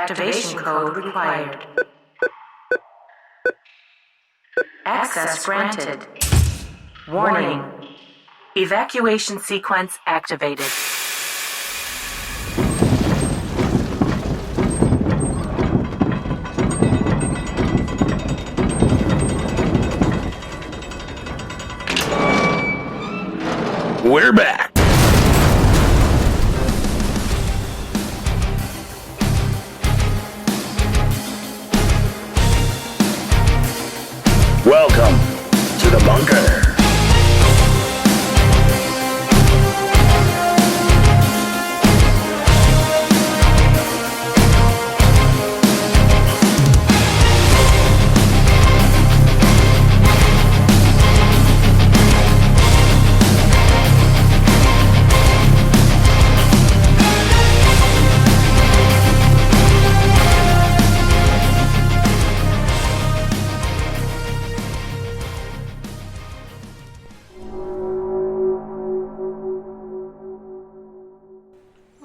Activation code required. Access granted. Warning. Evacuation sequence activated. We're back. Welcome to the bunker.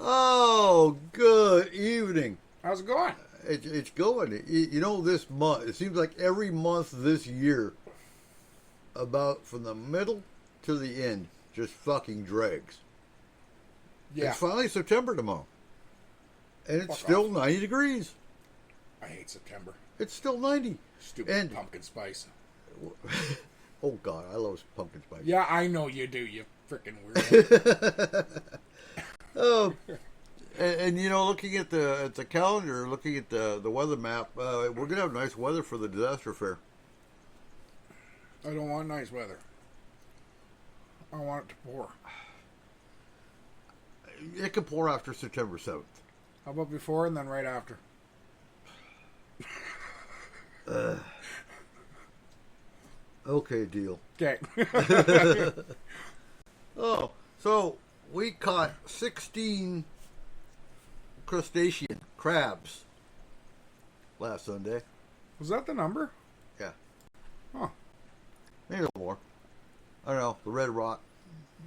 Oh, good evening. How's it going? It's going. You know, this month, it seems like every month this year, about from the middle to the end, just fucking drags. Yeah. It's finally September tomorrow. And it's still 90 degrees. I hate September. It's still 90. Stupid And- pumpkin spice. Oh, God, I love pumpkin spice. Yeah, I know you do, you freaking weirdo. Oh, and you know, looking at the calendar, looking at the weather map, we're gonna have nice weather for the disaster fair. I don't want nice weather. I want it to pour. It can pour after September 7th. How about before and then right after? Okay, deal. Okay. Oh, so we caught 16 crustacean crabs last Sunday. Was that the number? Yeah. Huh. Maybe a little more. I don't know. The red rock.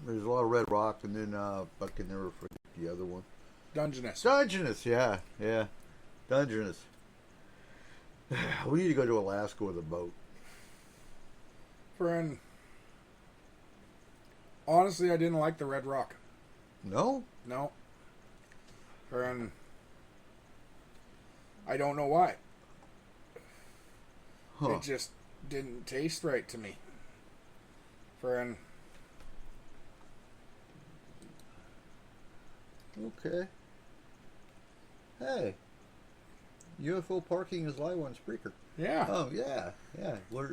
There's a lot of red rock, and then I can never forget the other one. Dungeness. Dungeness, yeah. Dungeness. We need to go to Alaska with a boat. Friend. Honestly, I didn't like the red rock. No? No. Friend. I don't know why. Huh. It just didn't taste right to me. Friend. Okay. Hey. UFO parking is live on Spreaker. Yeah. Oh, yeah. Where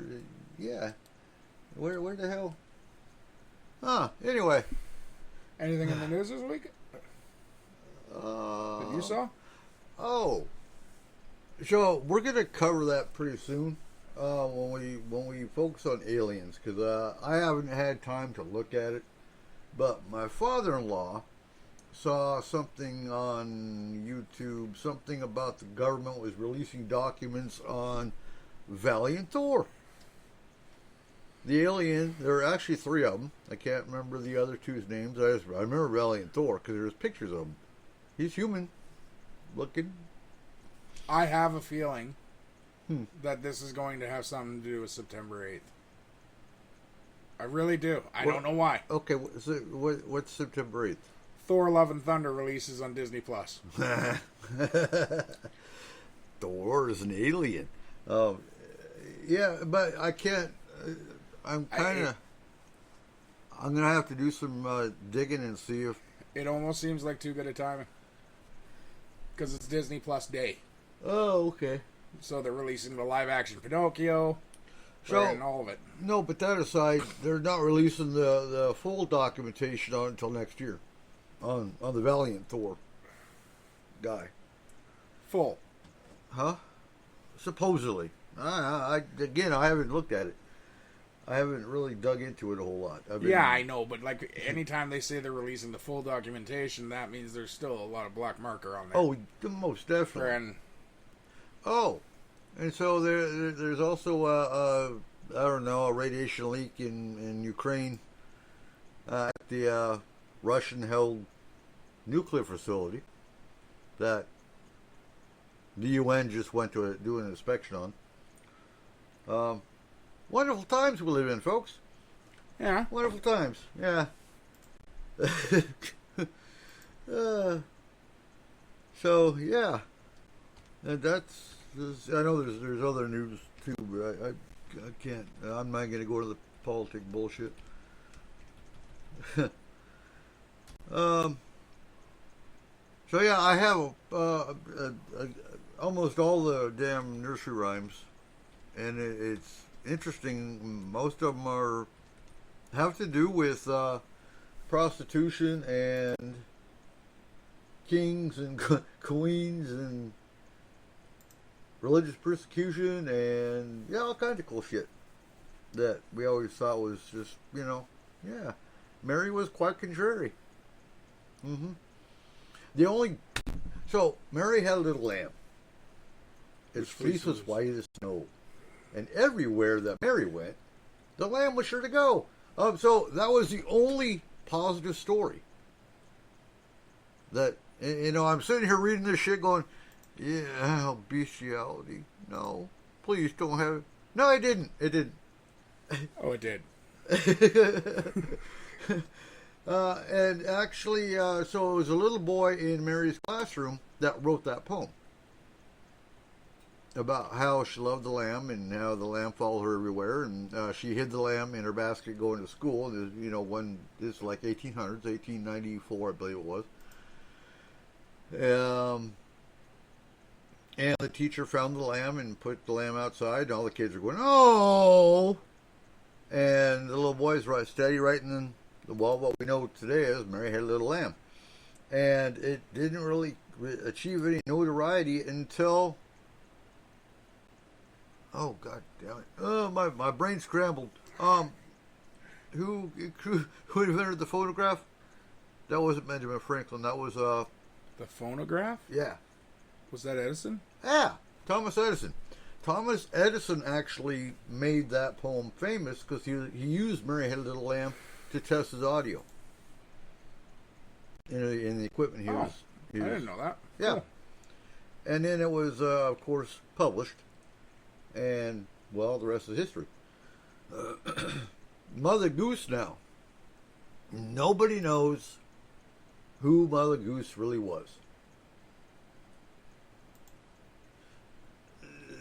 the hell? Huh. Anyway. Anything in the news this week that you saw? Oh. So, we're going to cover that pretty soon when we focus on aliens, because I haven't had time to look at it. But my father-in-law saw something on YouTube, something about the government was releasing documents on Valiant Thor. The alien, there are actually 3 of them. I can't remember the other 2's names. I remember Valiant Thor because there's pictures of him. He's human looking. I have a feeling that this is going to have something to do with September 8th. I really do. I don't know why. Okay, what's September 8th? Thor Love and Thunder releases on Disney Plus. Thor is an alien. Yeah, but I can't. I'm going to have to do some digging and see if. It almost seems like too good a timing. Because it's Disney Plus Day. Oh, okay. So they're releasing the live action Pinocchio and all of it. No, but that aside, they're not releasing the full documentation on until next year. On the Valiant Thor guy. Full. Huh? Supposedly. Again, I haven't looked at it. I haven't really dug into it a whole lot. Yeah, I know, but like anytime they say they're releasing the full documentation, that means there's still a lot of black marker on there. Oh, most definitely. And and so there's also I don't know, a radiation leak in Ukraine at the Russian-held nuclear facility that the UN just went to do an inspection on. Wonderful times we live in, folks. Yeah. Wonderful times. Yeah. So yeah, and that's. I know there's other news too, but I can't. I'm not going to go to the politic bullshit. So yeah, I have almost all the damn nursery rhymes, and it's interesting. Most of them have to do with prostitution and kings and queens and religious persecution and yeah, all kinds of cool shit that we always thought was just, yeah. Mary was quite contrary. So Mary had a little lamb. Its fleece was white as snow, and everywhere that Mary went, the lamb was sure to go. So that was the only positive story. That, I'm sitting here reading this shit going, yeah, bestiality. No, please don't have it. No, it didn't. It didn't. Oh, it did. And actually, so it was a little boy in Mary's classroom that wrote that poem about how she loved the lamb and how the lamb followed her everywhere, and she hid the lamb in her basket going to school. And, when this is like 1800s, 1894, I believe it was. And the teacher found the lamb and put the lamb outside, and all the kids were going, "Oh!" And the little boy's steady writing. Well, what we know today is Mary had a little lamb, and it didn't really achieve any notoriety until. Oh, God damn it! Oh, my brain scrambled. Who invented the phonograph? That wasn't Benjamin Franklin. That was The phonograph? Yeah. Was that Edison? Yeah, Thomas Edison. Thomas Edison actually made that poem famous because he used Mary Had a Little Lamb to test his audio in the equipment he was. I didn't know that. Yeah. Cool. And then it was, of course, published. And, well, the rest is history. Mother Goose now. Nobody knows who Mother Goose really was.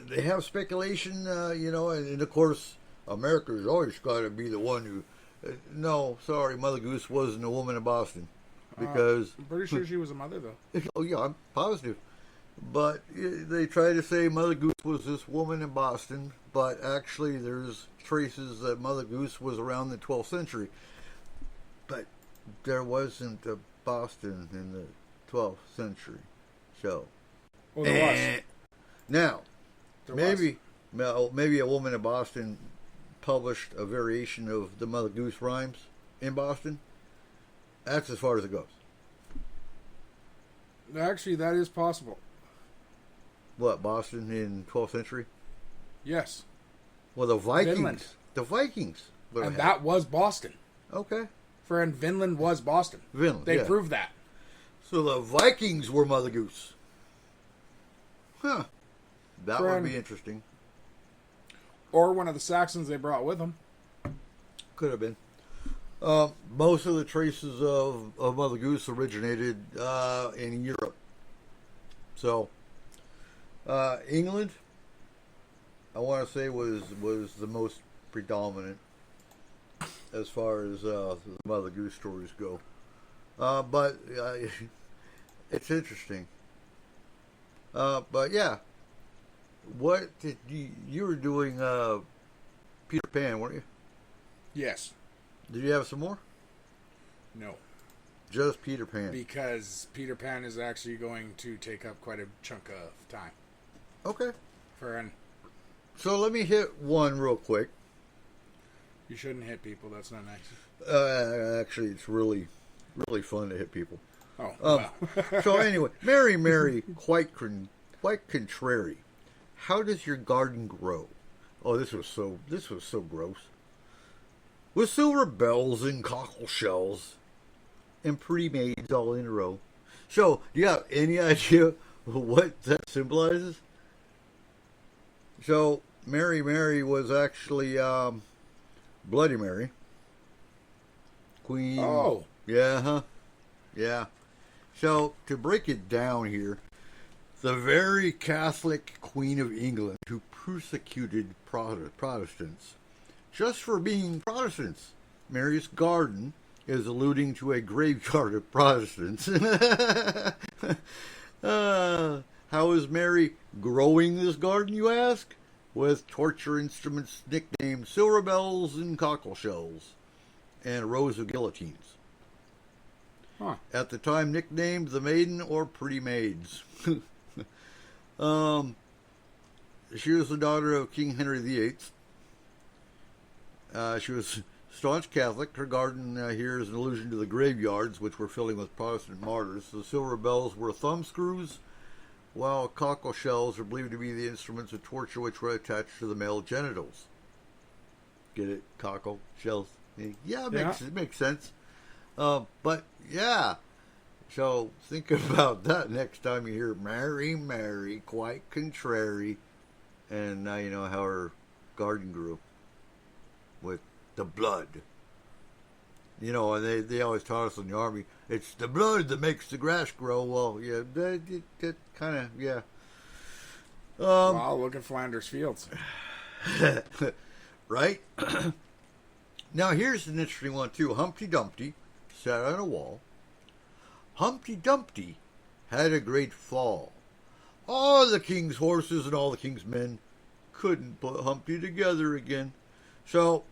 They have speculation, and of course, America's always got to be the one who... no, sorry, Mother Goose wasn't a woman in Boston. Because... I'm pretty sure she was a mother, though. Oh, yeah, I'm positive. But they try to say Mother Goose was this woman in Boston, but actually there's traces that Mother Goose was around the 12th century. But there wasn't a Boston in the 12th century. So... Oh, there was. Now... There Maybe a woman in Boston published a variation of the Mother Goose rhymes in Boston. That's as far as it goes. Actually, that is possible. What, Boston in 12th century? Yes. Well, the Vikings. Vinland. The Vikings. And that was Boston. Okay. And Vinland was Boston. Vinland, They yeah. proved that. So the Vikings were Mother Goose. Huh. That would be interesting. Or one of the Saxons they brought with them. Could have been. Most of the traces of Mother Goose originated in Europe. So, England, I want to say, was the most predominant as far as the Mother Goose stories go. But it's interesting. But yeah. What did you were doing Peter Pan, weren't you? Yes. Did you have some more? No. Just Peter Pan. Because Peter Pan is actually going to take up quite a chunk of time. Okay. So let me hit one real quick. You shouldn't hit people. That's not nice. Actually, it's really, really fun to hit people. Oh, wow. So anyway, Mary, quite contrary. How does your garden grow? Oh, this was so gross. With silver bells and cockle shells and pretty maids all in a row. So, do you have any idea what that symbolizes? So Mary was actually Bloody Mary, Queen. Oh. Yeah, huh? Yeah. So to break it down here, the very Catholic Queen of England who persecuted Protestants just for being Protestants. Mary's garden is alluding to a graveyard of Protestants. How is Mary growing this garden, you ask? With torture instruments nicknamed silver bells and cockle shells, and rows of guillotines. Huh. At the time nicknamed the Maiden or Pretty Maids. She was the daughter of King Henry VIII. She was staunch Catholic. Her garden here is an allusion to the graveyards, which were filling with Protestant martyrs. The silver bells were thumb screws, while cockle shells are believed to be the instruments of torture which were attached to the male genitals. Get it? Cockle shells. Yeah, it makes sense. But yeah, so think about that next time you hear Mary, Mary, quite contrary, and now you know how her garden grew with the blood. You know, and they always taught us in the Army, it's the blood that makes the grass grow. Well, yeah, that kind of, yeah. Wow, look at Flanders Fields. Right? Now, here's an interesting one, too. Humpty Dumpty sat on a wall. Humpty Dumpty had a great fall. All the king's horses and all the king's men couldn't put Humpty together again. So,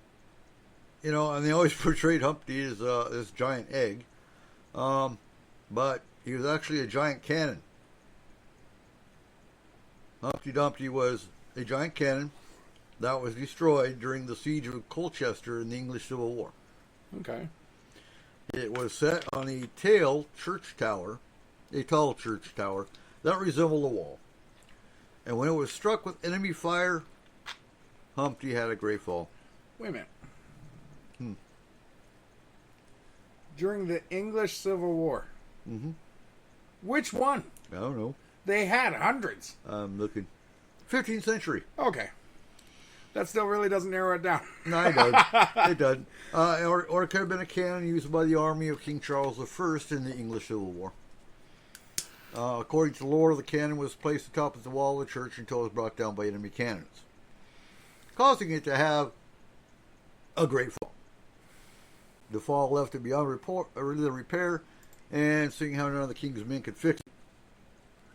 you know, and they always portrayed Humpty as this giant egg. But he was actually a giant cannon. Humpty Dumpty was a giant cannon that was destroyed during the siege of Colchester in the English Civil War. Okay. It was set on a tall church tower that resembled a wall. And when it was struck with enemy fire, Humpty had a great fall. Wait a minute. During the English Civil War. Mm-hmm. Which one? I don't know. They had hundreds. I'm looking. 15th century. Okay. That still really doesn't narrow it down. No, it doesn't. It doesn't. Or it could have been a cannon used by the army of King Charles I in the English Civil War. According to the lore, the cannon was placed atop of the wall of the church until it was brought down by enemy cannons, causing it to have a great fall. The fall left it beyond repair, and seeing how none of the king's men could fix it.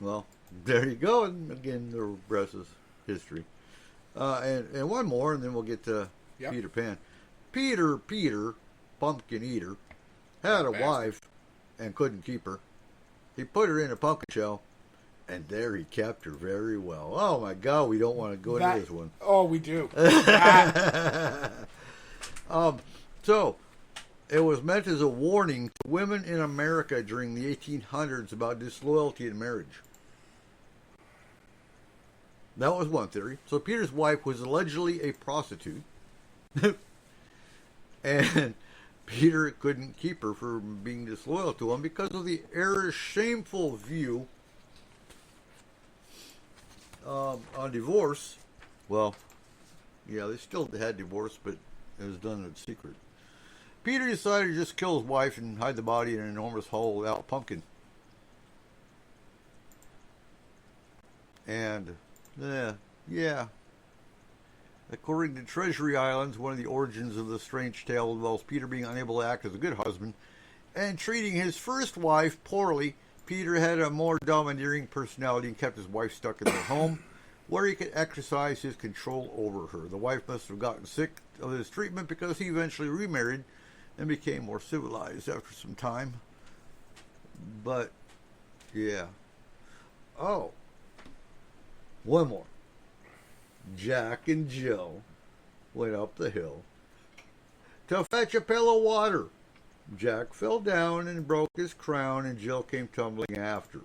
Well, there you go, and again, the rest is history. And one more, and then we'll get to Peter Pan. Peter, pumpkin eater, had a wife and couldn't keep her. He put her in a pumpkin shell, and there he kept her very well. Oh my God, we don't want to go into this one. Oh, we do. So, it was meant as a warning to women in America during the 1800s about disloyalty in marriage. That was one theory. So Peter's wife was allegedly a prostitute. And Peter couldn't keep her for being disloyal to him because of the error's shameful view on divorce. Well, yeah, they still had divorce, but it was done in secret. Peter decided to just kill his wife and hide the body in an enormous hollowed-out pumpkin. And, yeah. According to Treasury Islands, one of the origins of the strange tale involves Peter being unable to act as a good husband and treating his first wife poorly. Peter had a more domineering personality and kept his wife stuck in their home, where he could exercise his control over her. The wife must have gotten sick of his treatment because he eventually remarried and became more civilized after some time. But, yeah. Oh. One more. Jack and Jill went up the hill to fetch a pail of water. Jack fell down and broke his crown, and Jill came tumbling after.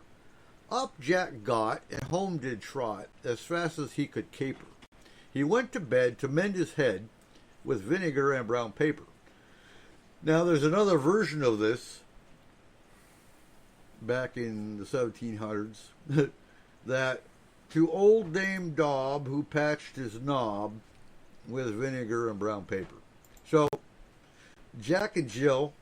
Up Jack got, and home did trot, as fast as he could caper. He went to bed to mend his head with vinegar and brown paper. Now, there's another version of this back in the 1700s. that to old Dame Dob, who patched his knob with vinegar and brown paper. So Jack and Jill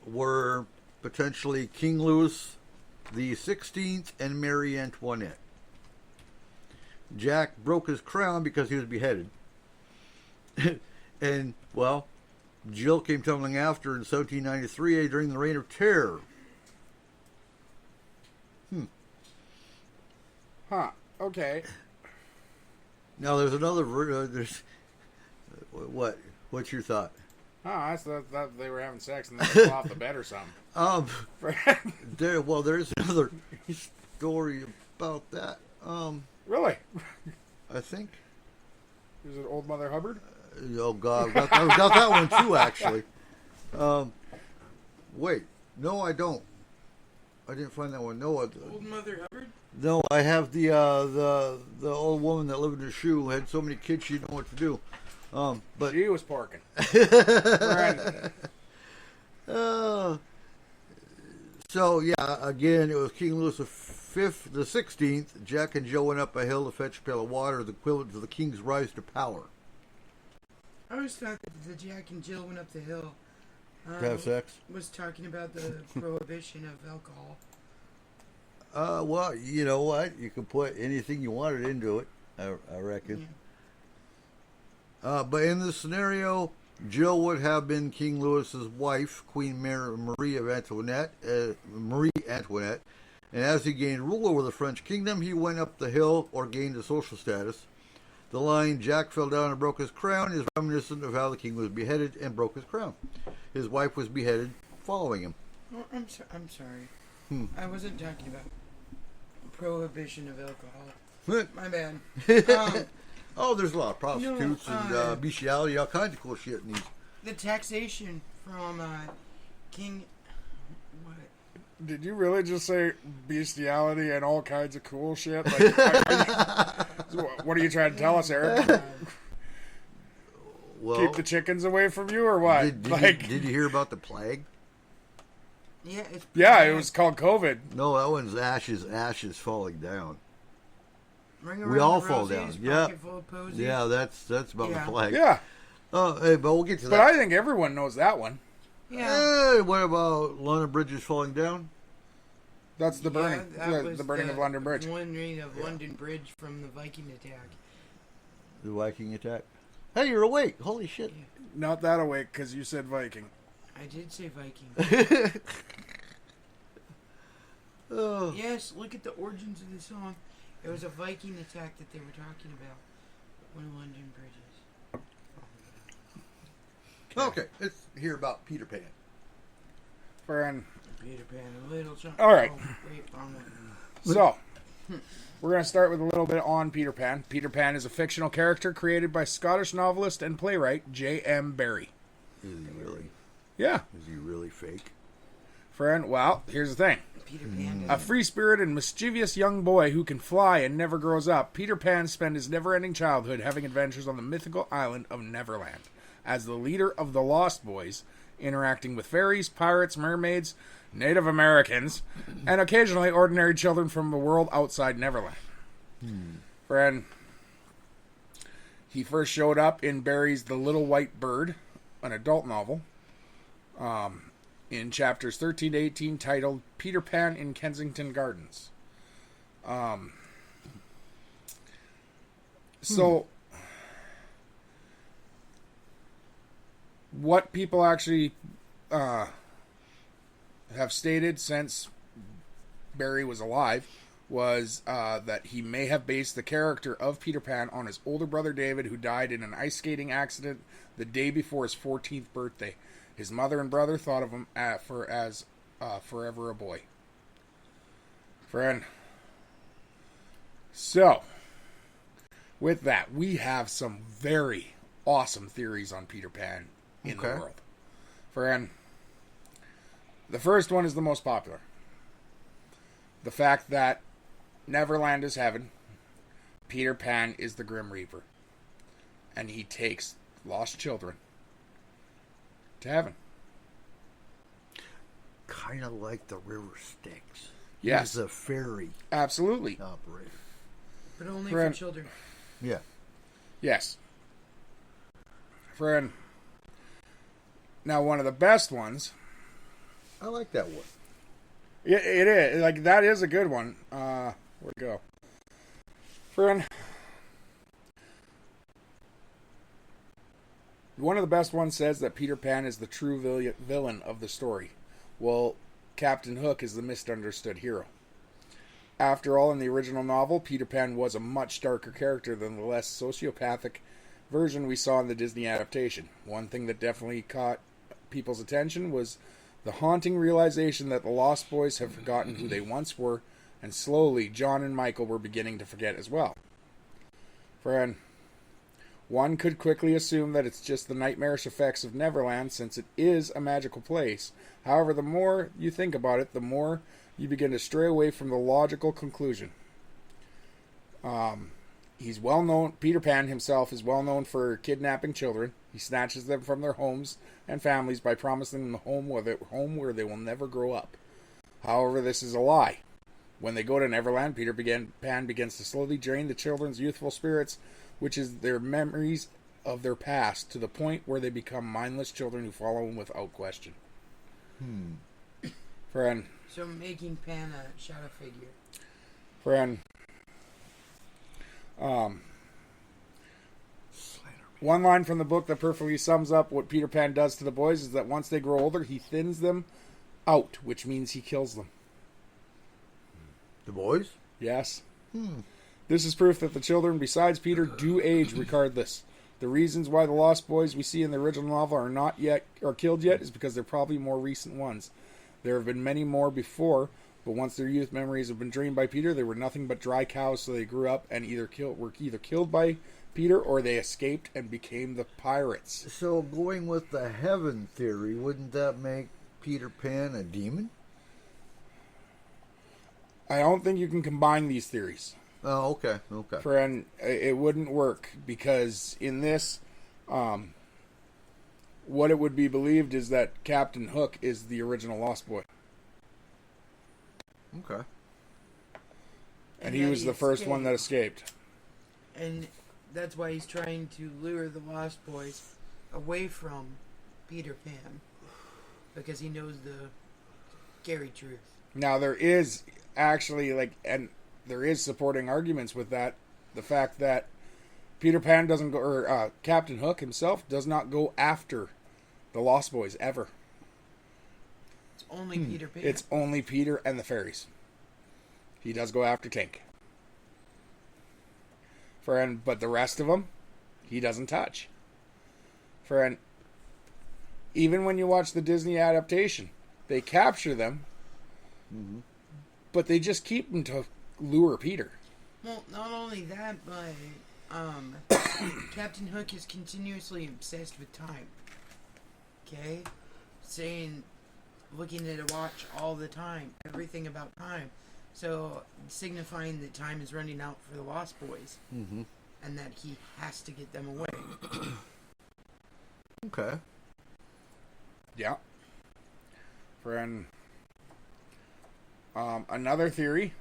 were potentially King Louis the 16th and Marie Antoinette. Jack broke his crown because he was beheaded. And, well, Jill came tumbling after in 1793 during the Reign of Terror. Huh. Okay. Now, there's another... What's your thought? Oh, I thought that they were having sex and then they fell off the bed or something. There's another story about that. Really? I think... Is it Old Mother Hubbard? Oh God, I've got that one too. Actually, wait, no, I don't. I didn't find that one. No, Old Mother Hubbard? no, I have the old woman that lived in a shoe had so many kids she didn't know what to do. But She was porking. So yeah, again, it was King Louis the 16th. Jack and Jill went up a hill to fetch a pail of water, the equivalent to the king's rise to power. I always thought that the Jack and Jill went up the hill. To have sex? Was talking about the prohibition of alcohol. Well, you know what? You can put anything you wanted into it, I reckon. Yeah. But in this scenario, Jill would have been King Louis's wife, Queen Marie Antoinette, and as he gained rule over the French kingdom, he went up the hill or gained a social status. The line, Jack fell down and broke his crown, is reminiscent of how the king was beheaded and broke his crown. His wife was beheaded following him. Oh, I'm sorry. I wasn't talking about prohibition of alcohol. My bad. Oh, there's a lot of prostitutes and bestiality, all kinds of cool shit in these. The taxation from King... What? Did you really just say bestiality and all kinds of cool shit? Like, what are you trying to tell us, Eric? Well, Keep the chickens away from you, or what? Did you hear about the plague? Yeah, it's... Yeah, it was called COVID. No, that one's ashes falling down. Ring We around all the fall roses, down. Yeah. pocket full of posies. Yeah, that's about Yeah. the plague. Yeah, Oh, hey, but we'll get to but that. I think everyone knows that one. Yeah. Hey, what about London bridges falling down? That's the burning, that was the burning of London Bridge. Warning of London Bridge from the Viking attack. The Viking attack. Hey, you're awake. Holy shit. Not that awake, because you said Viking. I did say Viking. Oh. Yes, look at the origins of the song. It was a Viking attack that they were talking about. One of London bridges. Okay, let's hear about Peter Pan. Friend. Peter Pan, a little something. All right. Oh, wait, wrong one. So, we're going to start with a little bit on Peter Pan. Peter Pan is a fictional character created by Scottish novelist and playwright J.M. Barrie. Is he really? Yeah. Is he really fake? Friend, well, here's the thing. Peter Pan. A free-spirited and mischievous young boy who can fly and never grows up, Peter Pan spent his never-ending childhood having adventures on the mythical island of Neverland as the leader of the Lost Boys, interacting with fairies, pirates, mermaids, Native Americans, and occasionally ordinary children from the world outside Neverland. Friend, he first showed up in Barrie's The Little White Bird, an adult novel, in chapters 13 to 18, titled Peter Pan in Kensington Gardens. So, what people actually have stated since Barrie was alive was that he may have based the character of Peter Pan on his older brother David, who died in an ice skating accident the day before his 14th birthday. His mother and brother thought of him as forever a boy. Friend. So, with that, we have some very awesome theories on Peter Pan in the world. Friend, the first one is the most popular. The fact that Neverland is heaven, Peter Pan is the Grim Reaper, and he takes lost children to heaven. Kind of like the river Styx. Yes. He's a ferry Absolutely. operator. But only Friend. for children. Yeah. Yes. Friend. Now, one of the best ones. I like that one. It is. Like, that is a good one. Where'd it go? Friend. One of the best ones says that Peter Pan is the true villain of the story. Well, Captain Hook is the misunderstood hero. After all, in the original novel, Peter Pan was a much darker character than the less sociopathic version we saw in the Disney adaptation. One thing that definitely caught people's attention was the haunting realization that the Lost Boys have forgotten who they once were, and slowly John and Michael were beginning to forget as well. Friend, one could quickly assume that it's just the nightmarish effects of Neverland, since it is a magical place. However, the more you think about it, the more you begin to stray away from the logical conclusion. He's well known. Peter Pan himself is well known for kidnapping children. He snatches them from their homes and families by promising them a home where they will never grow up. However, this is a lie. When they go to Neverland, Pan begins to slowly drain the children's youthful spirits, which is their memories of their past, to the point where they become mindless children who follow him without question. Friend. So making Pan a shadow figure. Friend. One line from the book that perfectly sums up what Peter Pan does to the boys is that once they grow older, he thins them out, which means he kills them. The boys? Yes. This is proof that the children, besides Peter, do age regardless. The reasons why the Lost Boys we see in the original novel are not yet or killed yet is because they're probably more recent ones. There have been many more before, but once their youth memories have been drained by Peter, they were nothing but dry cows, so they grew up and were either killed by Peter or they escaped and became the pirates. So going with the heaven theory, wouldn't that make Peter Pan a demon? I don't think you can combine these theories. Oh, okay. Friend, it wouldn't work because in this, what it would be believed is that Captain Hook is the original Lost Boy. Okay. And he was the first one that escaped. And that's why he's trying to lure the Lost Boys away from Peter Pan. Because he knows the scary truth. Now, there is actually, and there is supporting arguments with that. The fact that Peter Pan doesn't go, or Captain Hook himself does not go after the Lost Boys ever. It's only Peter Pan. It's only Peter and the fairies. He does go after Tink. But the rest of them, he doesn't touch. Even when you watch the Disney adaptation, they capture them, but they just keep them to lure Peter. Well, not only that, but Captain Hook is continuously obsessed with time. Okay? Looking at a watch all the time, everything about time. So, signifying that time is running out for the Lost Boys. Mm-hmm. And that he has to get them away. Okay. Yeah. Another theory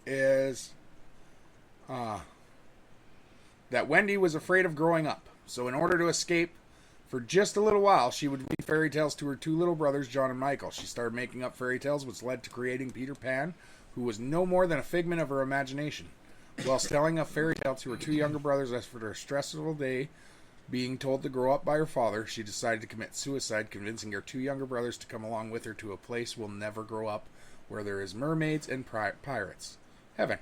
is that Wendy was afraid of growing up. So in order to escape for just a little while, she would read fairy tales to her two little brothers, John and Michael. She started making up fairy tales, which led to creating Peter Pan, who was no more than a figment of her imagination. Whilst telling a fairy tale to her two younger brothers after their stressful day being told to grow up by her father, she decided to commit suicide, convincing her two younger brothers to come along with her to a place we'll never grow up, where there is mermaids and pirates. Heaven.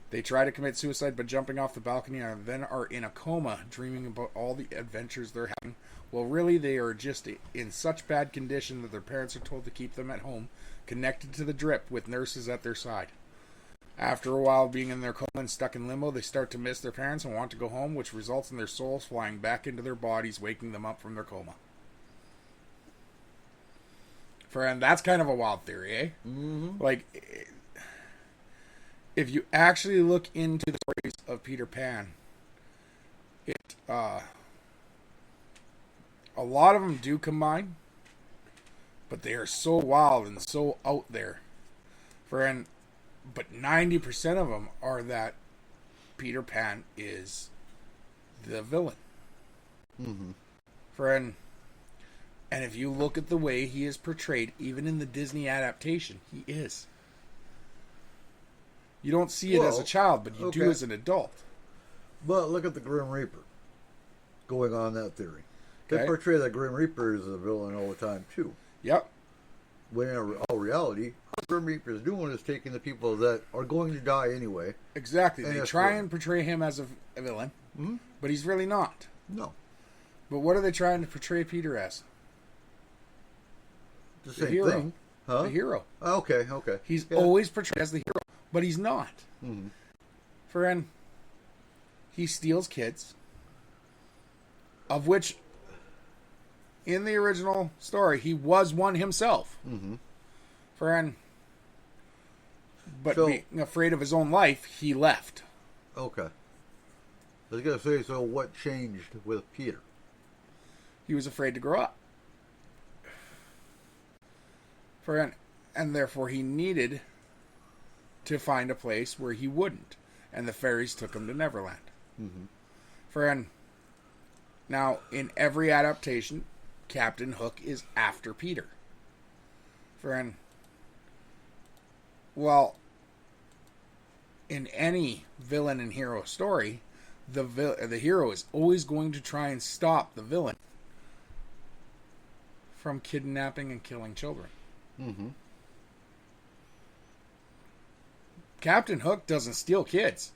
They try to commit suicide by jumping off the balcony and then are in a coma, dreaming about all the adventures they're having. Well, really, they are just in such bad condition that their parents are told to keep them at home, connected to the drip with nurses at their side. After a while being in their coma and stuck in limbo, they start to miss their parents and want to go home, which results in their souls flying back into their bodies, waking them up from their coma. Friend, that's kind of a wild theory, eh? Mm-hmm. If you actually look into the stories of Peter Pan, a lot of them do combine. but they are so wild and so out there. But 90% of them are that Peter Pan is the villain. Mm-hmm. And if you look at the way he is portrayed, even in the Disney adaptation, he is. You don't see it as a child, but you do as an adult. But look at the Grim Reaper. Going on that theory. They Okay. portray that Grim Reaper is a villain all the time, too. Yep. When in all reality, what Grim Reaper is doing is taking the people that are going to die anyway. Exactly. And They that's try right. and portray him as a villain, but he's really not. No. But what are they trying to portray Peter as? The The same hero. thing. Huh? The hero. Okay. He's Yeah. always portrayed as the hero, but he's not. Mhm. Friend, he steals kids, of which, in the original story, he was one himself. Mm-hmm. Friend, but So- being afraid of his own life, he left. Okay. I was going to say, so what changed with Peter? He was afraid to grow up. And therefore he needed to find a place where he wouldn't. And the fairies took him to Neverland. Mm-hmm. Now, in every adaptation, Captain Hook is after Peter. Well, in any villain and hero story, the hero is always going to try and stop the villain from kidnapping and killing children. Mm-hmm. Captain Hook doesn't steal kids.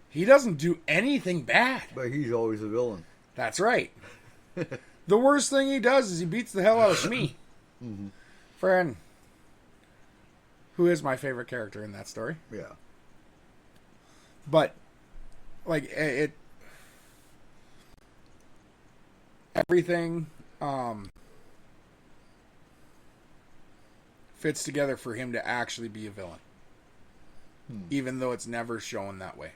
He doesn't do anything bad. But he's always a villain. That's right. The worst thing he does is he beats the hell out of Shmi. Mm-hmm. Friend, who is my favorite character in that story. Yeah. But, like, everything fits together for him to actually be a villain. Even though it's never shown that way.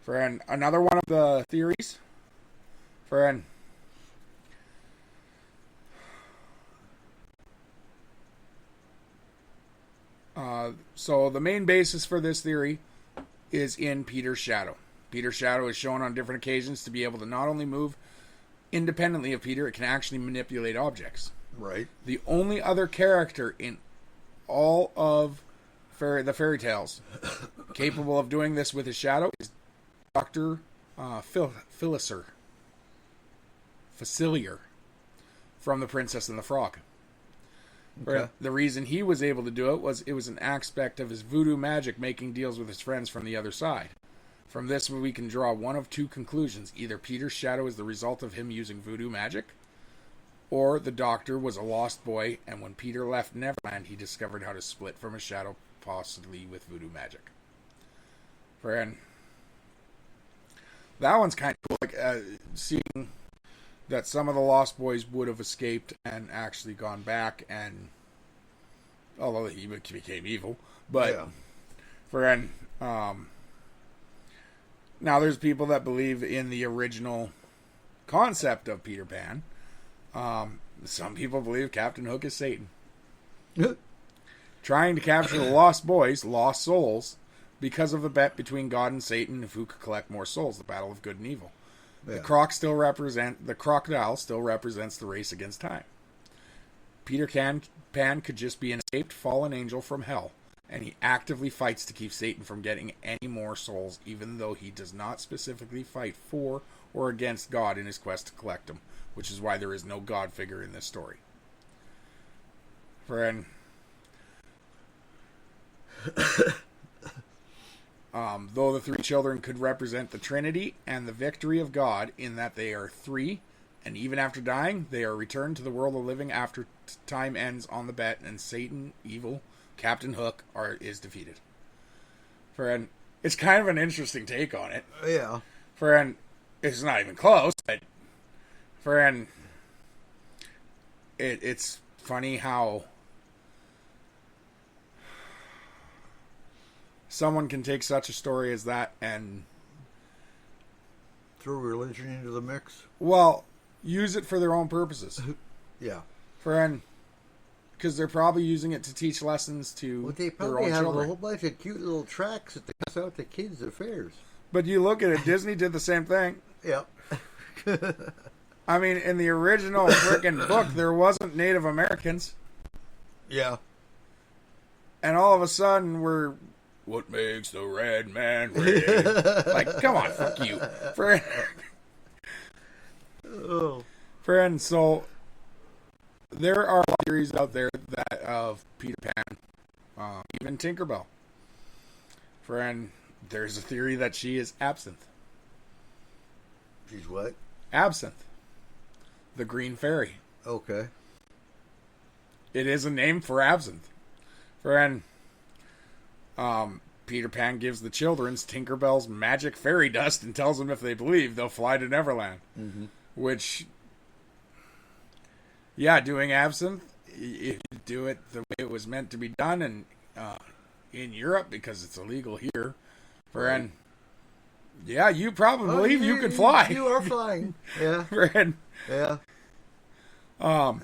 Another one of the theories, so the main basis for this theory is in Peter's shadow. Peter's shadow is shown on different occasions to be able to not only move independently of Peter, it can actually manipulate objects. Right. The only other character in all of the fairy tales capable of doing this with his shadow is Dr. Facilier from The Princess and the Frog. Okay. The reason he was able to do it was an aspect of his voodoo magic making deals with his friends from the other side. From this, we can draw one of two conclusions. Either Peter's shadow is the result of him using voodoo magic, or the Doctor was a lost boy, and when Peter left Neverland, he discovered how to split from his shadow, possibly with voodoo magic. That one's kind of cool. Like, seeing that some of the Lost Boys would have escaped and actually gone back, and although he became evil, but now there's people that believe in the original concept of Peter Pan. Some people believe Captain Hook is Satan, trying to capture the Lost Boys, lost souls, because of the bet between God and Satan of who could collect more souls, the battle of good and evil. Yeah. The crocodile still represents the race against time. Peter Pan could just be an escaped fallen angel from hell, and he actively fights to keep Satan from getting any more souls, even though he does not specifically fight for or against God in his quest to collect them, which is why there is no God figure in this story. Though the three children could represent the Trinity and the victory of God in that they are three, and even after dying, they are returned to the world of living after time ends on the bet, and Satan, evil, Captain Hook is defeated. It's kind of an interesting take on it. Yeah. It's not even close, but it's funny how someone can take such a story as that and Throw religion into the mix. use it for their own purposes. Yeah. because they're probably using it to teach lessons to Well, they their probably own have a children. whole bunch of cute little tracks that they pass out to kids at fairs. But you look at it, Disney did the same thing. Yep. I mean, in the original freaking book, there wasn't Native Americans. Yeah. And all of a sudden, we're, what makes the red man red? Like, come on, fuck you. Oh. Friend, so there are theories out there that of Peter Pan, even Tinkerbell. Friend, there's a theory that she is Absinthe. She's what? Absinthe. The Green Fairy. Okay. It is a name for absinthe. Friend, Peter Pan gives the children Tinkerbell's magic fairy dust and tells them if they believe, they'll fly to Neverland. Mm-hmm. Which, yeah, doing absinthe, if you do it the way it was meant to be done, and in Europe, because it's illegal here, friend, yeah, you probably believe you could fly. You are flying. Yeah. Friend. Yeah. I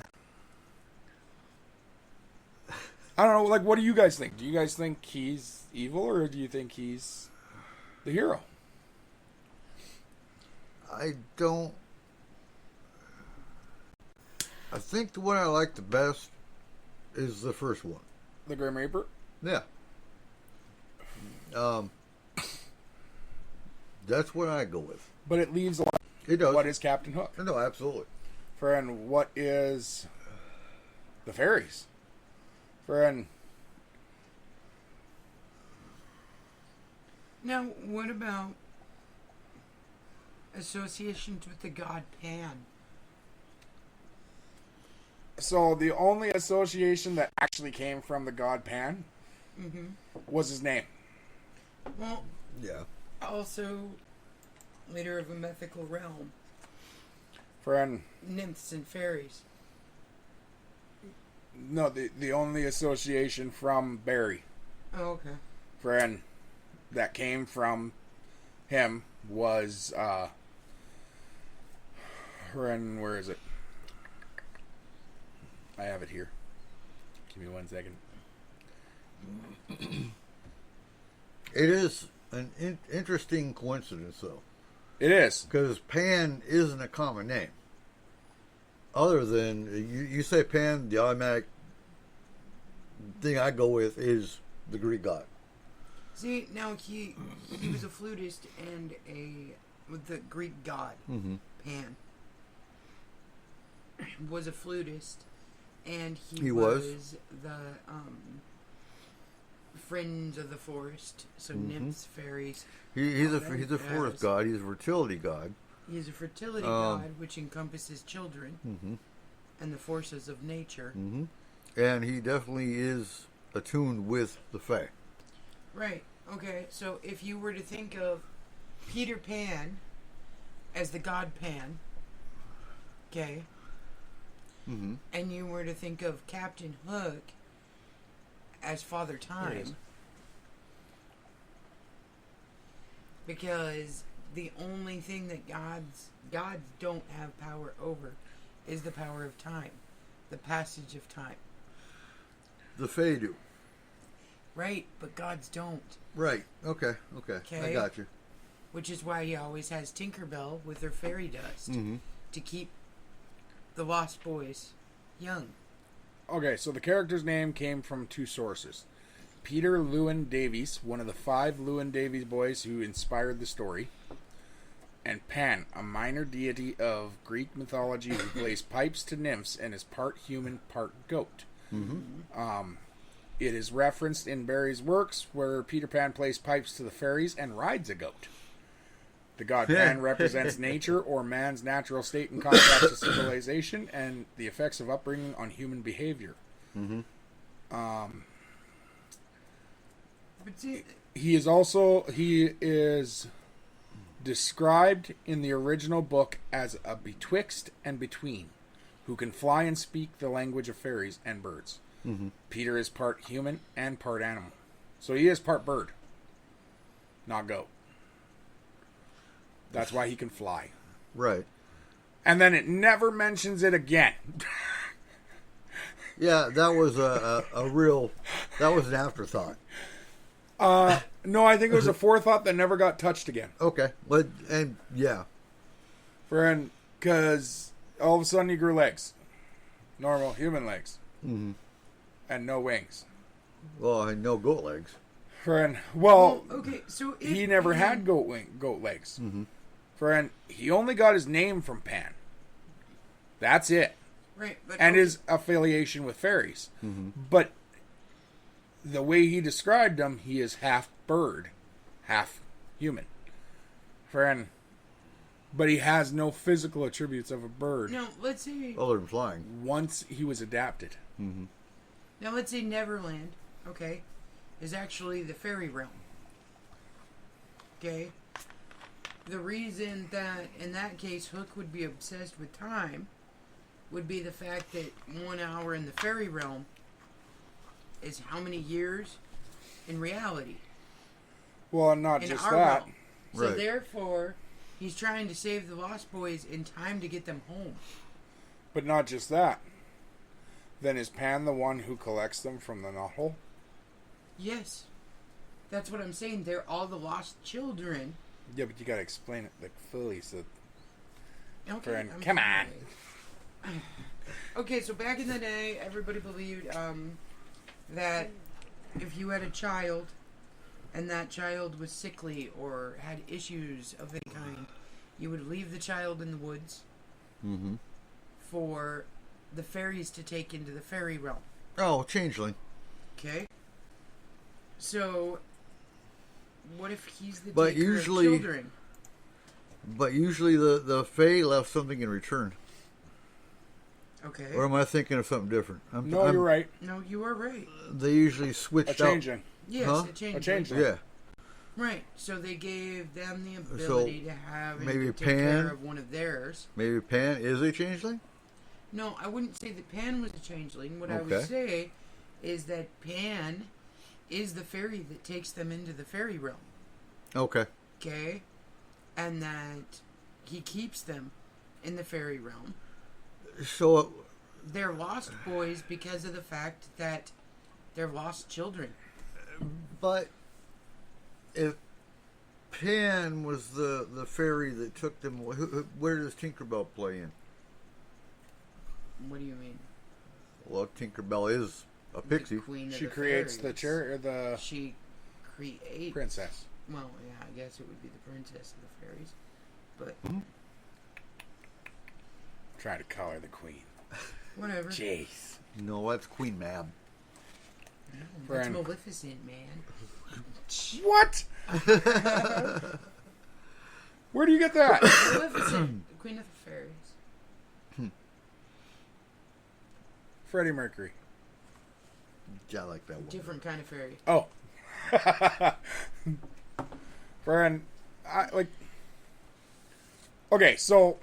don't know, like, what do you guys think? Do you guys think he's evil, or do you think he's the hero? I don't. I think the one I like the best is the first one. The Grim Reaper? Yeah. That's what I go with. But it leaves a lot. It does. What is Captain Hook? No, absolutely. Friend, what is the fairies? Friend, Now, what about associations with the god Pan? so the only association that actually came from the god Pan was his name. Well, Yeah. also leader of a mythical realm, Friend, nymphs and fairies. no, the only association from Barry, Oh, okay. friend, that came from him was, friend, where is it? I have it here. Give me 1 second. It is an interesting coincidence, though, It is. because Pan isn't a common name. Other than you say Pan, the automatic thing I go with is the Greek god. See, now he was a flutist and with the Greek god Pan was a flutist, and He was. the friends of the forest, so nymphs, fairies. He's a That he's a forest is- god. He's a fertility god. He is a fertility god, which encompasses children and the forces of nature. And he definitely is attuned with the Fae. Right. Okay. So if you were to think of Peter Pan as the god Pan, okay, and you were to think of Captain Hook as Father Time, because the only thing that gods don't have power over is the power of time, the passage of time. The Fae do. Right, but gods don't. Right. Okay. I Okay. got you. Which is why he always has Tinkerbell with her fairy dust to keep the Lost Boys young. Okay, so the character's name came from two sources. Peter Lewin Davies, one of the 5 Lewin Davies boys who inspired the story, and Pan, a minor deity of Greek mythology who plays pipes to nymphs and is part human, part goat. It is referenced in Barry's works where Peter Pan plays pipes to the fairies and rides a goat. The god Pan represents nature or man's natural state in contrast to civilization and the effects of upbringing on human behavior. But see, He is described in the original book as a betwixt and between, who can fly and speak the language of fairies and birds. Peter is part human and part animal, so he is part bird, not goat. That's why he can fly. Right. And then it never mentions it again. Yeah, that was a real. That was an afterthought. No, I think it was a forethought that never got touched again. Okay, and yeah, Friend, because all of a sudden he grew legs. Normal human legs. Mhm. And no wings. well, I know goat legs. Friend, well, okay, so if he never Pan- had goat legs. Mm-hmm. Friend, he only got his name from Pan. That's it. right, but And okay, his affiliation with fairies. Mm-hmm. But the way he described him, he is half bird, half human. Friend, but he has no physical attributes of a bird no, let's say Other than flying. once he was adapted. Mm-hmm. now let's say Neverland, okay, is actually the fairy realm. Okay? The reason that in that case Hook would be obsessed with time would be the fact that 1 hour in the fairy realm is how many years in reality? Well, and not In just our that. realm. So Right. therefore, he's trying to save the Lost Boys in time to get them home. But not just that. Then is Pan the one who collects them from the knothole? Yes. That's what I'm saying. They're all the lost children. Yeah, but you gotta explain it like fully. So Okay, Friend, I'm come on. sorry. Okay, so back in the day, everybody believed that if you had a child and that child was sickly or had issues of any kind, you would leave the child in the woods Mm-hmm. for the fairies to take into the fairy realm. Oh, changeling. Okay? So, what if he's the But taker usually- of children? But usually the Fae left something in return. Okay. Or am I thinking of something different? no, you're right. No, you are right. They usually A switched out. changing. Yes, Huh? it changed. A changeling. Yeah. Right. So they gave them the ability to have and maybe to take Pan- care of one of theirs. Maybe Pan is a changeling? No, I wouldn't say that Pan was a changeling. What I Okay. would say is that Pan is the fairy that takes them into the fairy realm. Okay. Okay? And that he keeps them in the fairy realm. So, They're lost boys because of the fact that they're lost children. but if Pan was the fairy that took them, where does Tinkerbell play in? What do you mean? Well, Tinkerbell is a The pixie. queen of She the creates the fairies. chair or the She creates. princess. Well, yeah, I guess it would be the princess of the fairies. But Try to call her the queen. whatever. Jeez. No, that's Queen Mab. No, that's Friend. Maleficent, man. What? Where do you get that? Maleficent, the queen of the fairies. Freddie Mercury. Yeah, I like that one. Different kind of fairy. Oh. Friend, I like. Okay, so.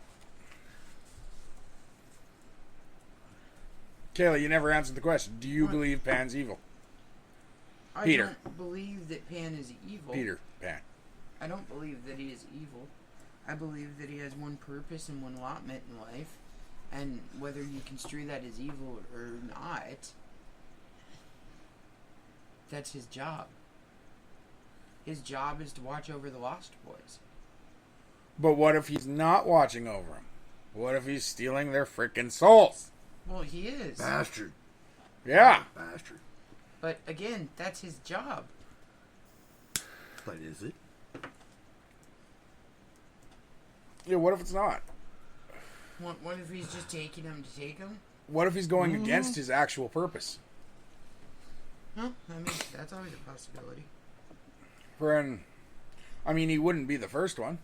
Kayla, you never answered the question. Do you What? believe Pan's evil? I Peter. don't believe that Pan is evil. Peter Pan. I don't believe that he is evil. I believe that he has one purpose and one allotment in life. And whether you construe that as evil or not, that's his job. His job is to watch over the Lost Boys. But what if he's not watching over them? What if he's stealing their freaking souls? Well, he is. Bastard. Yeah. Bastard. But again, that's his job. But is it? Yeah, what if it's not? What if he's just taking them to take them? What if he's going against his actual purpose? Huh? I mean, that's always a possibility. Friend, I mean, he wouldn't be the first one.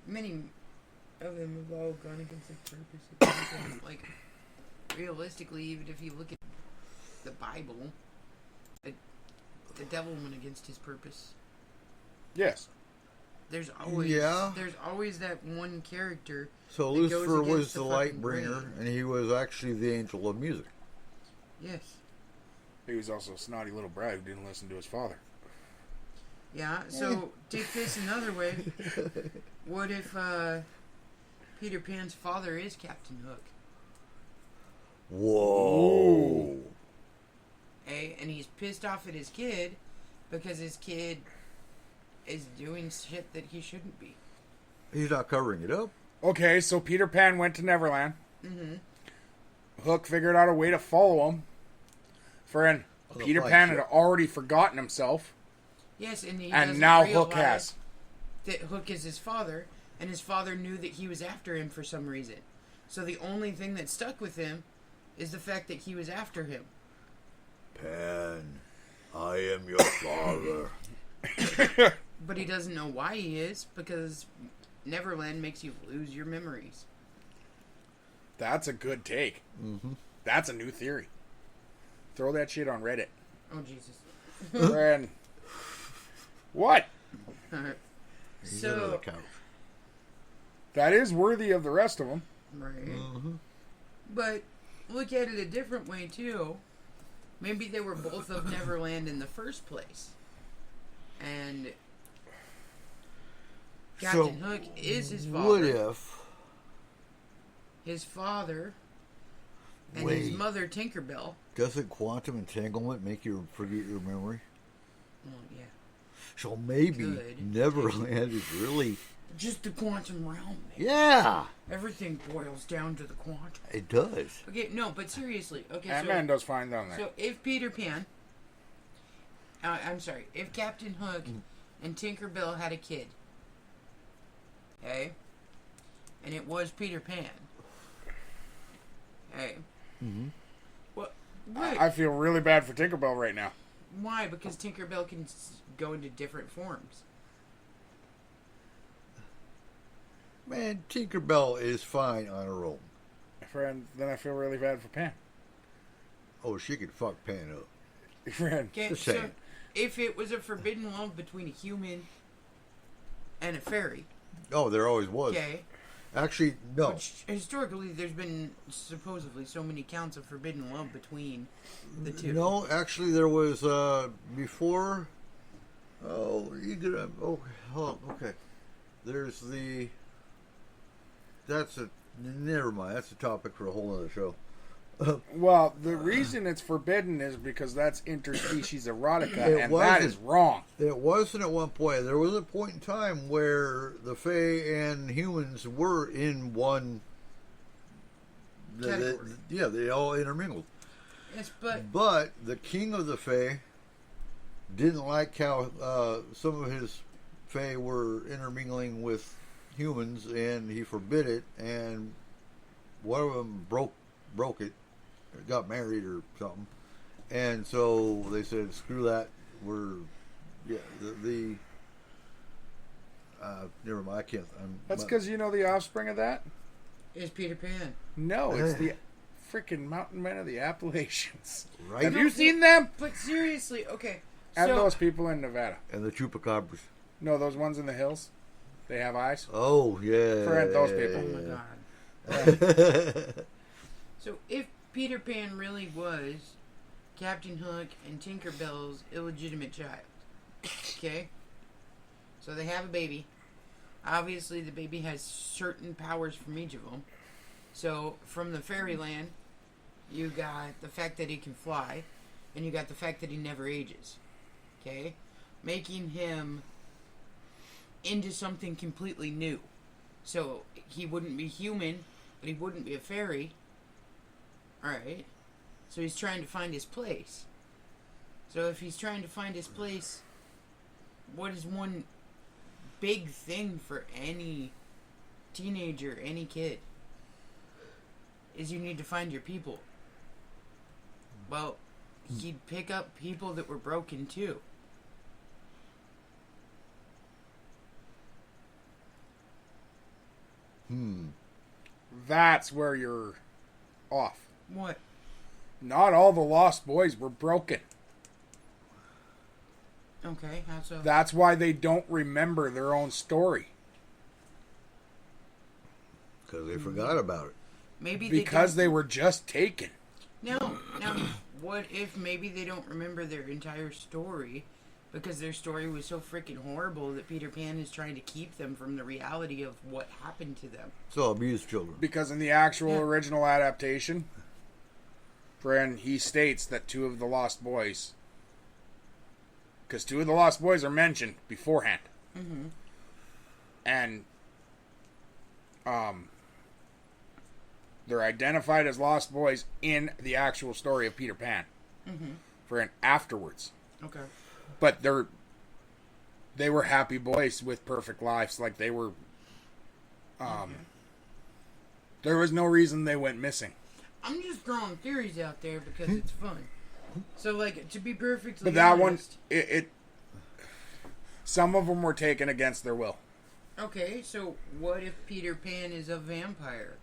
Many of them have all gone against their purpose. At some point. Like, realistically, even if you look at the Bible, the devil went against his purpose. Yes. There's always that one character. So that goes Lucifer was against the the light fucking bringer, grain. and he was actually the angel of music. Yes. He was also a snotty little brat who didn't listen to his father. Yeah. So take this another way. What if Peter Pan's father is Captain Hook? Whoa. Okay? And he's pissed off at his kid because his kid is doing shit that he shouldn't be. He's not covering it up. Okay, so Peter Pan went to Neverland. Mm-hmm. Hook figured out a way to follow him. Friend, Oh, the Peter fight Pan shit. had already forgotten himself, Yes, and he and doesn't now realize Hook has. that Hook is his father, and his father knew that he was after him for some reason. So the only thing that stuck with him is the fact that he was after him. Pan, I am your father. But he doesn't know why he is, because Neverland makes you lose your memories. That's a good take. Mm-hmm. That's a new theory. Throw that shit on Reddit. Oh, Jesus. Friend. What? He's under the So, couch. That is worthy of the rest of them. right. Mm-hmm. But look at it a different way, too. Maybe they were both of Neverland in the first place. And Captain Hook is his father. What if? His father and Wait. his mother, Tinkerbell. Doesn't quantum entanglement make you forget your memory? Oh, yeah. So maybe Good. Neverland is really. Just the quantum realm, man. Yeah, Everything boils down to the quantum. it does. Okay, no, but seriously. Okay, Ant-Man does fine down there. so if Peter Pan... I'm sorry. If Captain Hook and Tinkerbell had a kid, okay, and it was Peter Pan, okay, Mm-hmm. what? What? I feel really bad for Tinkerbell right now. Why? Because Tinkerbell can go into different forms. Man, Tinkerbell is fine on her own. Friend, then I feel really bad for Pan. Oh, she could fuck Pan up. Friend. Okay, Just so saying. if it was a forbidden love between a human and a fairy, Oh, there always was. okay, Actually, no. which historically there's been supposedly so many counts of forbidden love between the two. No, actually, there was before. Oh, you did. Oh, okay. There's the. That's a. Never mind. That's a topic for a whole other show. Well, the reason it's forbidden is because that's interspecies erotica, It and that wasn't. is wrong. It wasn't at one point. There was a point in time where the Fae and humans were in one. Category. Yeah, they all intermingled. Yes, but But the king of the Fae didn't like how some of his Fae were intermingling with humans, and he forbid it. And one of them broke it, got married or something, and so they said, "Screw that." Never mind. I can't. That's because you know the offspring of that? it's Peter Pan. No, it's the freaking mountain men of the Appalachians. Right. Have you seen them? But seriously, okay. And So, those people in Nevada. And the chupacabras. No, those ones in the hills. They have eyes. Oh yeah. Friend, those people. oh my god. So if Peter Pan really was Captain Hook and Tinkerbell's illegitimate child, okay? So they have a baby. Obviously, the baby has certain powers from each of them. So from the fairyland, you got the fact that he can fly, and you got the fact that he never ages. Okay? Making him into something completely new. So he wouldn't be human, but he wouldn't be a fairy. Alright? So he's trying to find his place. So if he's trying to find his place, what is one big thing for any teenager, any kid? Is you need to find your people. Well, he'd pick up people that were broken too. That's where you're off. What? Not all the Lost Boys were broken. Okay, how so? That's why they don't remember their own story. Because they forgot about it. Maybe Because they they were just taken. No. Now, what if maybe they don't remember their entire story because their story was so freaking horrible that Peter Pan is trying to keep them from the reality of what happened to them? So abused children. Because in the actual Yeah. original adaptation, wherein he states that two of the Lost Boys, because two of the Lost Boys are mentioned beforehand, and they're identified as Lost Boys in the actual story of Peter Pan, for an afterwards. Okay. But they were happy boys with perfect lives. Like they were. There was no reason they went missing. I'm just throwing theories out there because it's fun. So, like, to be perfectly But that one, honest, it some of them were taken against their will. okay, so what if Peter Pan is a vampire?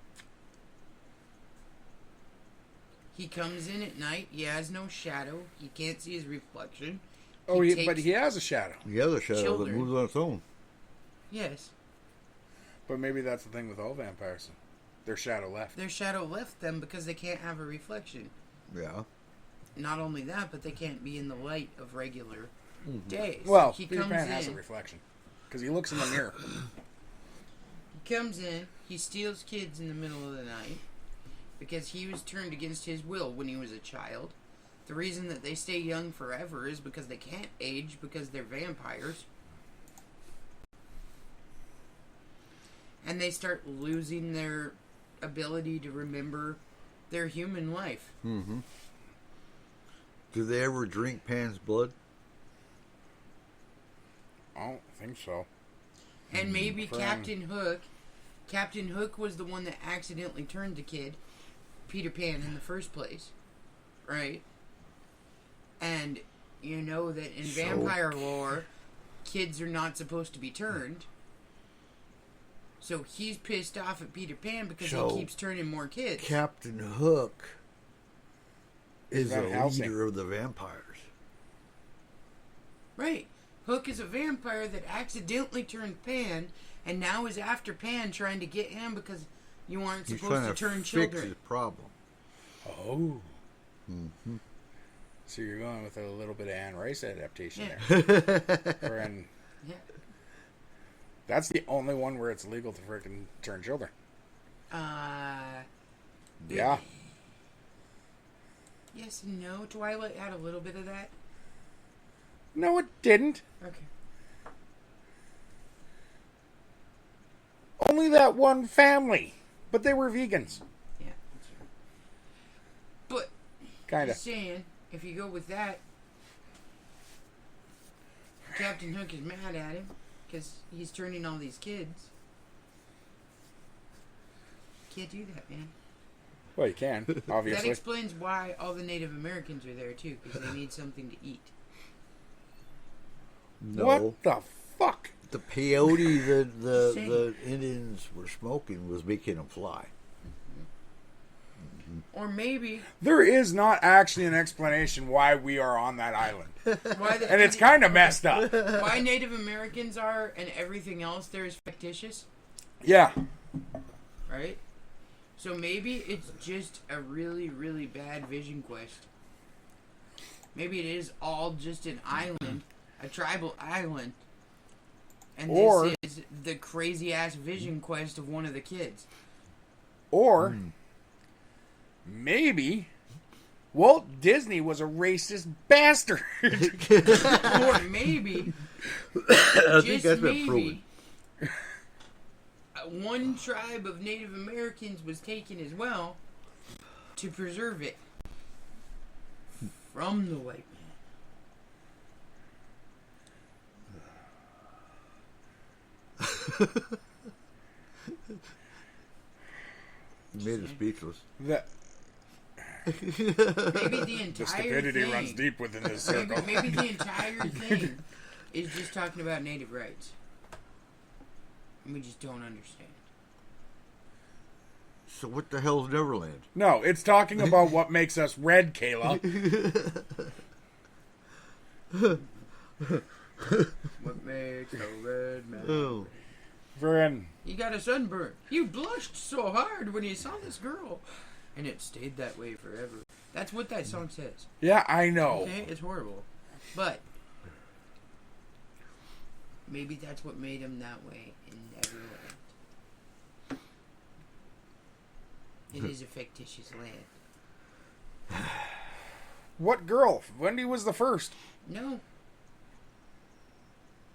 He comes in at night. He has no shadow. You can't see his reflection. Oh, He but takes- he has a shadow. The other shadow Children. that moves on its own. Yes. But maybe that's the thing with all vampires. Their shadow left. Their shadow left them because they can't have a reflection. Yeah. Not only that, but they can't be in the light of regular days. Well, he Peter comes Pan has a in. reflection. Because he looks in the mirror. He comes in. He steals kids in the middle of the night because he was turned against his will when he was a child. The reason that they stay young forever is because they can't age because they're vampires. And they start losing their ability to remember their human life. Mm-hmm. Do they ever drink Pan's blood? I don't think so. And maybe Friend. Captain Hook was the one that accidentally turned the kid, Peter Pan, in the first place. Right? And you know that in So- vampire lore, kids are not supposed to be turned. So he's pissed off at Peter Pan because So- he keeps turning more kids. Captain Hook is Van the Helsing. leader of the vampires. Right. Hook is a vampire that accidentally turned Pan, and now is after Pan trying to get him because you aren't He's supposed trying to turn fix children. his problem. Oh. Mm-hmm. So you're going with a little bit of Anne Rice adaptation Yeah. there. Friend. Yeah. That's the only one where it's legal to freaking turn children. Yeah. Yes and no. Twilight had a little bit of that. No, it didn't. Okay. Only that one family. But they were vegans. Yeah. That's right. But Kind just of. saying, if you go with that, Captain Hook is mad at him because he's turning all these kids. Can't do that, man. Well, you can, That obviously. explains why all the Native Americans are there too, because they need something to eat. No. What the fuck? The peyote that the Same. Indians were smoking was making them fly. Or maybe There is not actually an explanation why we are on that island. why the And it's kind of messed up. why Native Americans are and everything else there is fictitious, Yeah. right? So maybe it's just a really, really bad Vision Quest. Maybe it is all just an island, a tribal island, and Or- this is the crazy ass Vision Quest of one of the kids. Or maybe Walt Disney was a racist bastard. Or maybe, I think just that's been proven. maybe, one tribe of Native Americans was taken as well to preserve it from the white You made it speechless. The, man. Maybe the the entire stupidity thing, runs deep within this Maybe, circle. maybe the entire thing is just talking about native rights. And we just don't understand. So what the hell's Neverland? No, it's talking about what makes us red, Kayla. What makes a red man? Oh, Friend. You got a sunburn. You blushed so hard when you saw this girl. And it stayed that way forever. That's what that song says. Yeah, I know. Okay? It's horrible. But maybe that's what made him that way in Neverland. It is a fictitious land. What girl? Wendy was the first. No.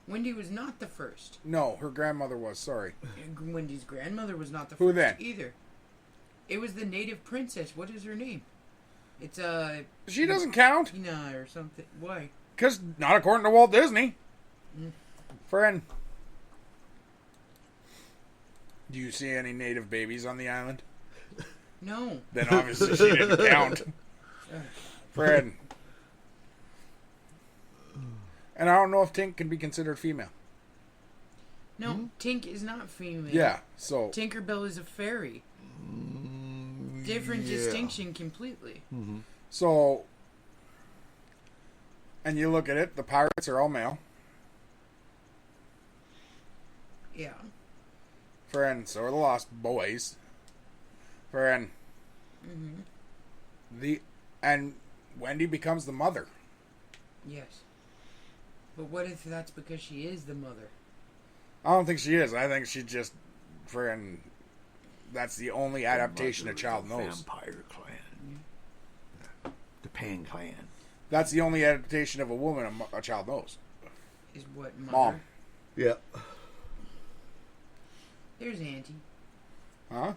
Wendy was not the first. No, her grandmother was. Sorry. Wendy's grandmother was not the Who first then? either. It was the native princess. What is her name? It's She doesn't count. Tina or something. Why? Because not according to Walt Disney. Friend. Do you see any native babies on the island? No. Then obviously she didn't count. Friend. And I don't know if Tink can be considered female. No, Tink is not female. Yeah, so... Tinkerbell is a fairy. Different distinction completely. So... And you look at it, the pirates are all male. Yeah. Friend, so are the Lost Boys. Friend. And Wendy becomes the mother. Yes. But what if that's because she is the mother? I don't think she is. I think she just, friend, that's the only adaptation a child knows. Vampire clan. The Pan clan. That's the only adaptation of a woman a child knows. Is what mother? Mom. Yeah. There's Auntie. Huh?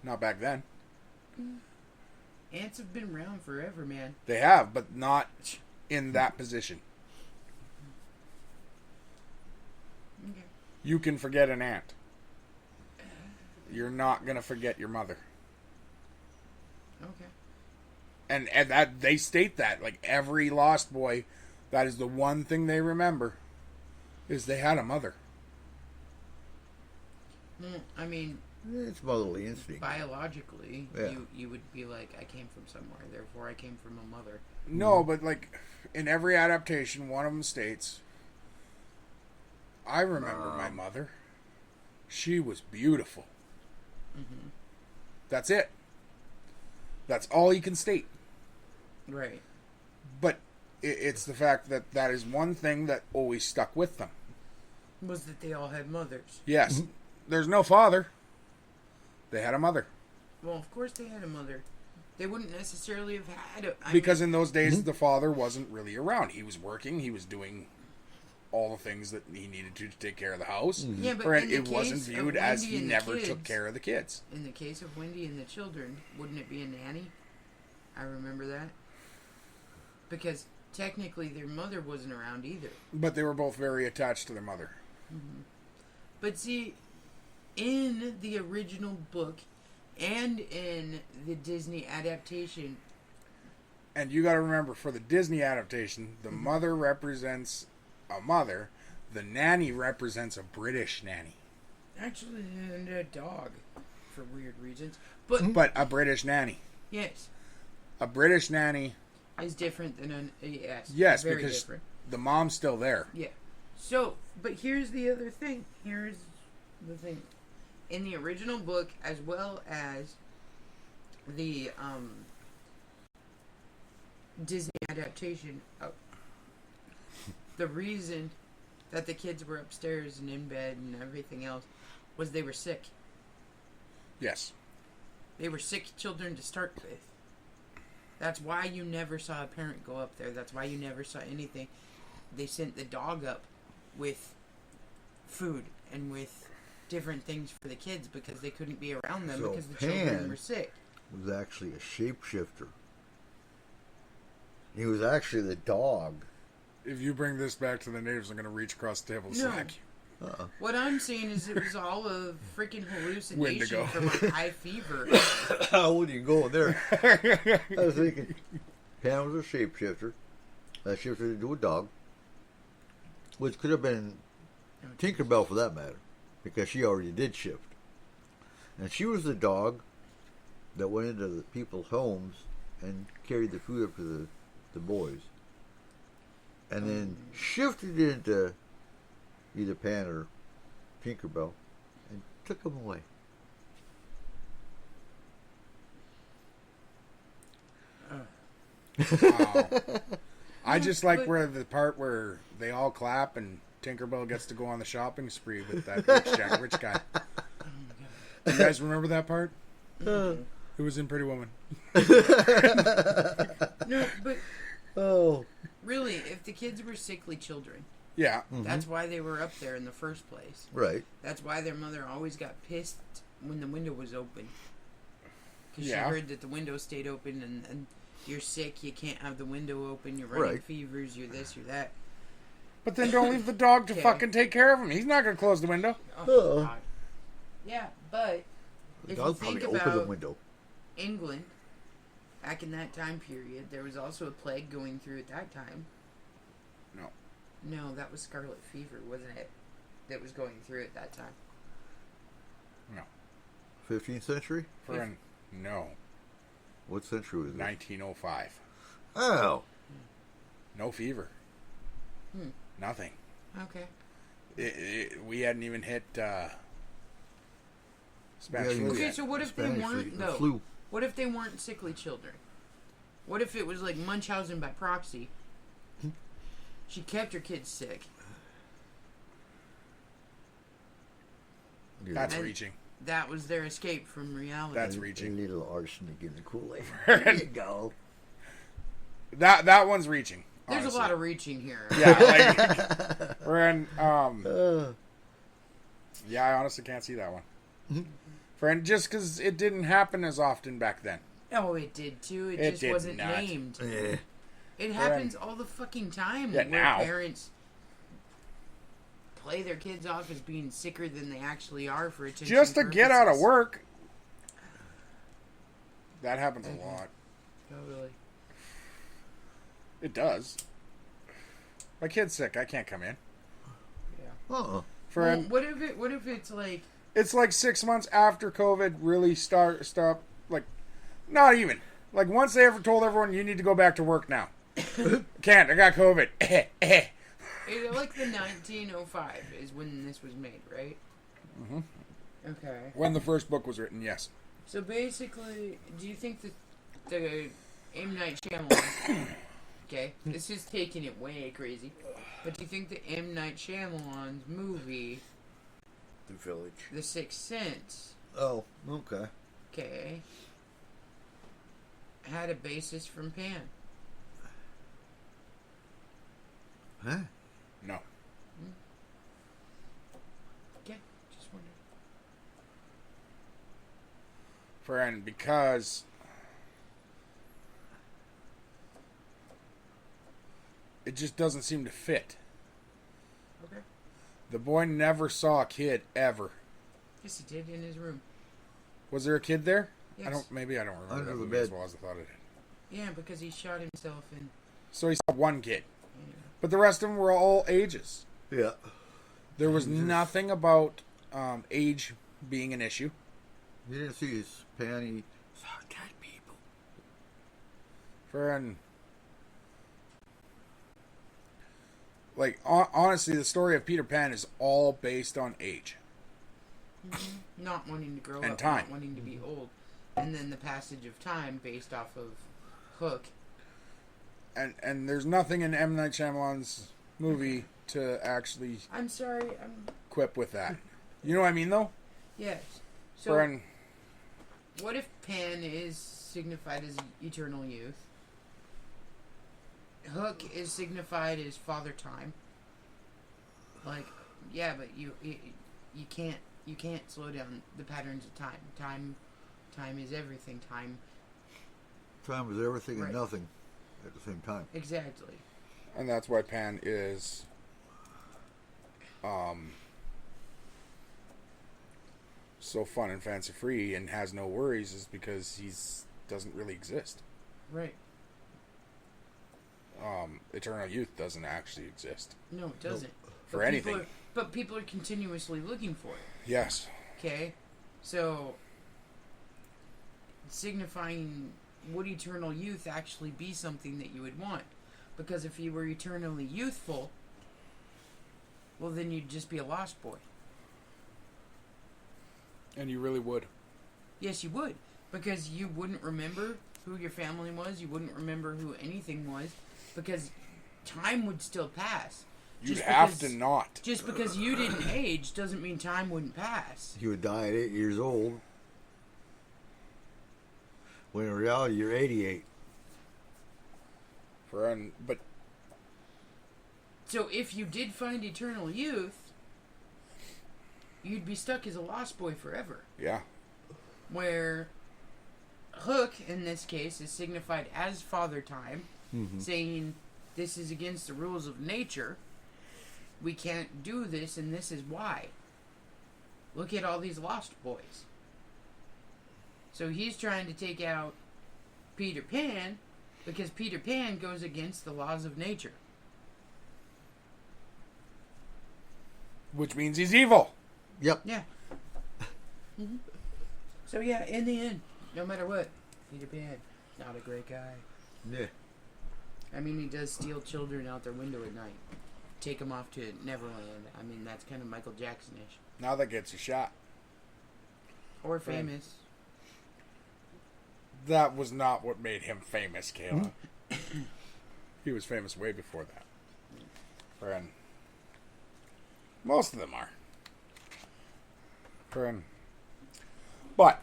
Not back then. Aunts have been around forever, man. They have, but not in that position. Okay. You can forget an aunt. You're not going to forget your mother. Okay. And that they state that. Like every Lost Boy, that is the one thing they remember, is they had a mother. I mean, It's motherly instinct. biologically, Yeah. you would be like, I came from somewhere, therefore I came from a mother. No, but like in every adaptation, one of them states, I remember my mother. She was beautiful. That's it. That's all you can state. Right. But it's the fact that that is one thing that always stuck with them. Was that they all had mothers. Yes, there's no father. They had a mother. Well, of course they had a mother. They wouldn't necessarily have had a... Because in those days, the father wasn't really around. He was working. He was doing all the things that he needed to take care of the house. Yeah, but Or in the it wasn't case of viewed as Wendy he and the never kids- took care of the kids. In the case of Wendy and the children, wouldn't it be a nanny? I remember that. Because technically their mother wasn't around either. But they were both very attached to their mother. But see, in the original book and in the Disney adaptation, And you got to remember, for the Disney adaptation, the mother represents a mother. The nanny represents a British nanny. actually, and a dog, for weird reasons. But, But a British nanny. yes, A British nanny, is different than an... yes, very because different. the mom's still there. Yeah. So, but here's the other thing. Here's the thing. In the original book, as well as the Disney adaptation, the reason that the kids were upstairs and in bed and everything else was they were sick. Yes. They were sick children to start with. That's why you never saw a parent go up there. That's why you never saw anything. They sent the dog up with food and with different things for the kids because they couldn't be around them So because the children Pan were sick. was actually a shapeshifter. He was actually the dog. If you bring this back to the natives, I'm going to reach across the table and No. smack you. What I'm saying is it was all a freaking hallucination Wendigo. from a high fever. How would you go there? I was thinking, Pan was a shapeshifter. That shifted into a dog. Which could have been Tinkerbell for that matter. Because she already did shift. And she was the dog that went into the people's homes and carried the food up to the boys. And then shifted into either Pan or Tinkerbell and took them away. Wow. I just like But- where the part where they all clap and Tinkerbell gets to go on the shopping spree with that rich guy. You guys remember that part? It was in Pretty Woman. No, but Oh. Really, if the kids were sickly children, Yeah. that's why they were up there in the first place. Right. That's why their mother always got pissed when the window was open. Because Yeah. she heard that the window stayed open and you're sick, you can't have the window open, you're running Right. fevers, you're this, you're that. But then don't leave the dog to Okay. fucking take care of him. He's not going to close the window. Oh, God. Yeah, but The if you dog think probably opened the about window. England, back in that time period, there was also a plague going through at that time. No. No, that was scarlet fever, wasn't it? That was going through at that time. 15th century? No. What century was it? 1905. Oh. No fever. Hmm. Nothing. Okay. We hadn't even hit Spanish Yeah, flu Okay, yet. so what if they Spanish weren't, flu- though? flu. What if they weren't sickly children? What if it was like Munchausen by proxy? She kept her kids sick. That's And- reaching. That was their escape from reality. That's A reaching. little arsenic in the Kool-Aid. There you go. That one's reaching. There's honestly. a lot of reaching here. Yeah, like we're in Uh, yeah, I honestly can't see that one. Friend, just because it didn't happen as often back then. Oh, it did too. It, It just did wasn't not. named. eh. It happens all the fucking time Yeah, where now. parents play their kids off as being sicker than they actually are for attention Just to get out of purposes. work. That happens a lot. Totally. It does. My kid's sick. I can't come in. Uh-uh. Well, Friend, what if it's like it's like 6 months after COVID really stopped. Like, not even. Like, once they ever told everyone, you need to go back to work now. Can't. I got COVID. like the 1905 is when this was made, right? Mm-hmm. Okay. When the first book was written, yes. So basically, do you think that the M. Night Shyamalan, okay, this is taking it way crazy, but do you think the M. Night Shyamalan's movie, The Village. The Sixth Sense, Oh, okay. okay, had a basis from Pan? Huh? No. Okay, just wondering. Friend, because it just doesn't seem to fit. Okay. The boy never saw a kid ever. Yes, he did in his room. Was there a kid there? Yes. I don't remember Under that the movie as bed. well as I thought it did. Yeah, because he shot himself in. So he saw one kid. Anyway. But the rest of them were all ages. Yeah. There was nothing about age being an issue. You didn't see his panty. Saw dead people. Friend. Like, honestly, the story of Peter Pan is all based on age. Not wanting to grow And up, time. not wanting to be old, and then the passage of time based off of Hook. And there's nothing in M. Night Shyamalan's movie to actually I'm sorry, I'm quip with that. You know what I mean, though? yes. So Friend, what if Pan is signified as eternal youth? Hook is signified as Father Time. Like, yeah, but you can't slow down the patterns of time. Time is everything. Time Time was everything Right. and nothing at the same time. exactly. and that's why Pan is so fun and fancy free and has no worries is because he's doesn't really exist. Right. Eternal youth doesn't actually exist. No, it doesn't. For But anything. but people are continuously looking for it. Yes. Okay, so signifying would eternal youth actually be something that you would want? Because if you were eternally youthful, well, then you'd just be a lost boy. And you really would. Yes, you would, because you wouldn't remember who your family was. You wouldn't remember who anything was, because time would still pass. You'd Just have because- to not. Just because you didn't age doesn't mean time wouldn't pass. You would die at 8 years old. When in reality, you're 88. But So if you did find eternal youth, you'd be stuck as a lost boy forever. yeah, Where Hook, in this case, is signified as Father Time, saying this is against the rules of nature. We can't do this, and this is why. Look at all these lost boys. So he's trying to take out Peter Pan because Peter Pan goes against the laws of nature. which means he's evil. Yep. Yeah. So yeah, in the end, no matter what, Peter Pan, not a great guy. Yeah. I mean, he does steal children out their window at night, take them off to Neverland. I mean, that's kind of Michael Jackson-ish. Now that gets a shot. Or famous. That was not what made him famous, Kayla. He was famous way before that. Friend. Most of them are. Friend. But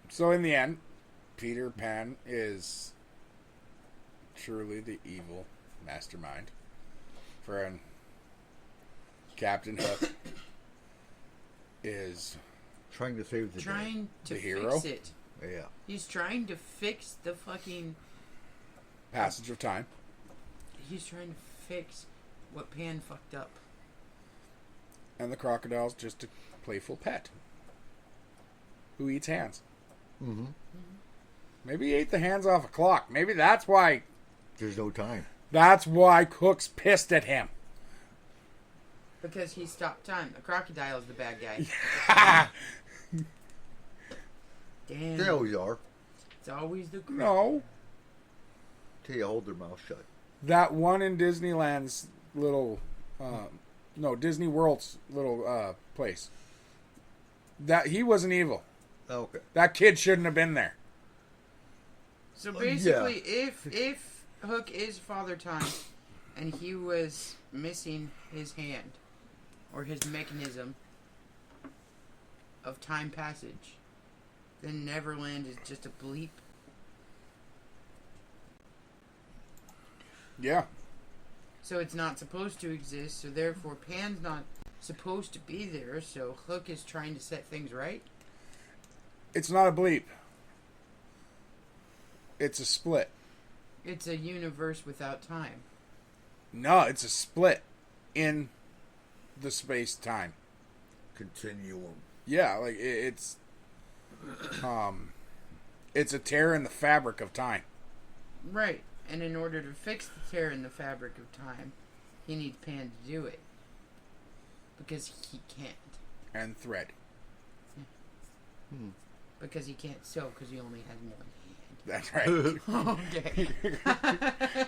so in the end, Peter Pan is truly the evil mastermind. Friend. Captain Hook is Trying to save the day. Trying to The hero? fix it. Yeah. He's trying to fix the fucking... passage of time. He's trying to fix what Pan fucked up. And the crocodile's just a playful pet who eats hands. Mm-hmm. Maybe he ate the hands off a clock. Maybe that's why. There's no time. That's why Cook's pissed at him. Because he stopped time. The crocodile is the bad guy. Damn. They always are. It's always the croc. No, Till you hold their mouth shut. that one in Disneyland's little, Disney World's little place. That he wasn't evil. Okay. That kid shouldn't have been there. So basically, if Hook is Father Time and he was missing his hand or his mechanism of time passage, then Neverland is just a bleep. Yeah, So it's not supposed to exist, so therefore Pan's not supposed to be there, so Hook is trying to set things right. it's not a bleep. It's a split. It's a universe without time. No, it's a split in the space-time. Continuum. Yeah, like it's a tear in the fabric of time. Right. And in order to fix the tear in the fabric of time, he needs Pan to do it. Because he can't. And thread. Because he can't sew, because he only has one That's right. hand. Okay.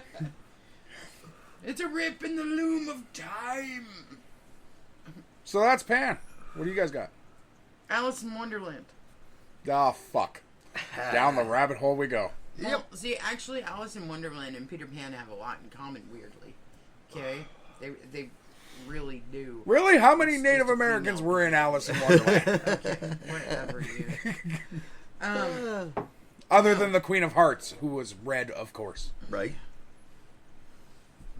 It's a rip in the loom of time. So that's Pan. What do you guys got? Alice in Wonderland. Oh, fuck. Down the rabbit hole we go. Well, see, actually, Alice in Wonderland and Peter Pan have a lot in common, weirdly. Okay? They really do. Really? How many It's Native just a Americans female. were in Alice in Wonderland? Okay, whatever, dude. Other than the Queen of Hearts, who was red, of course. Right?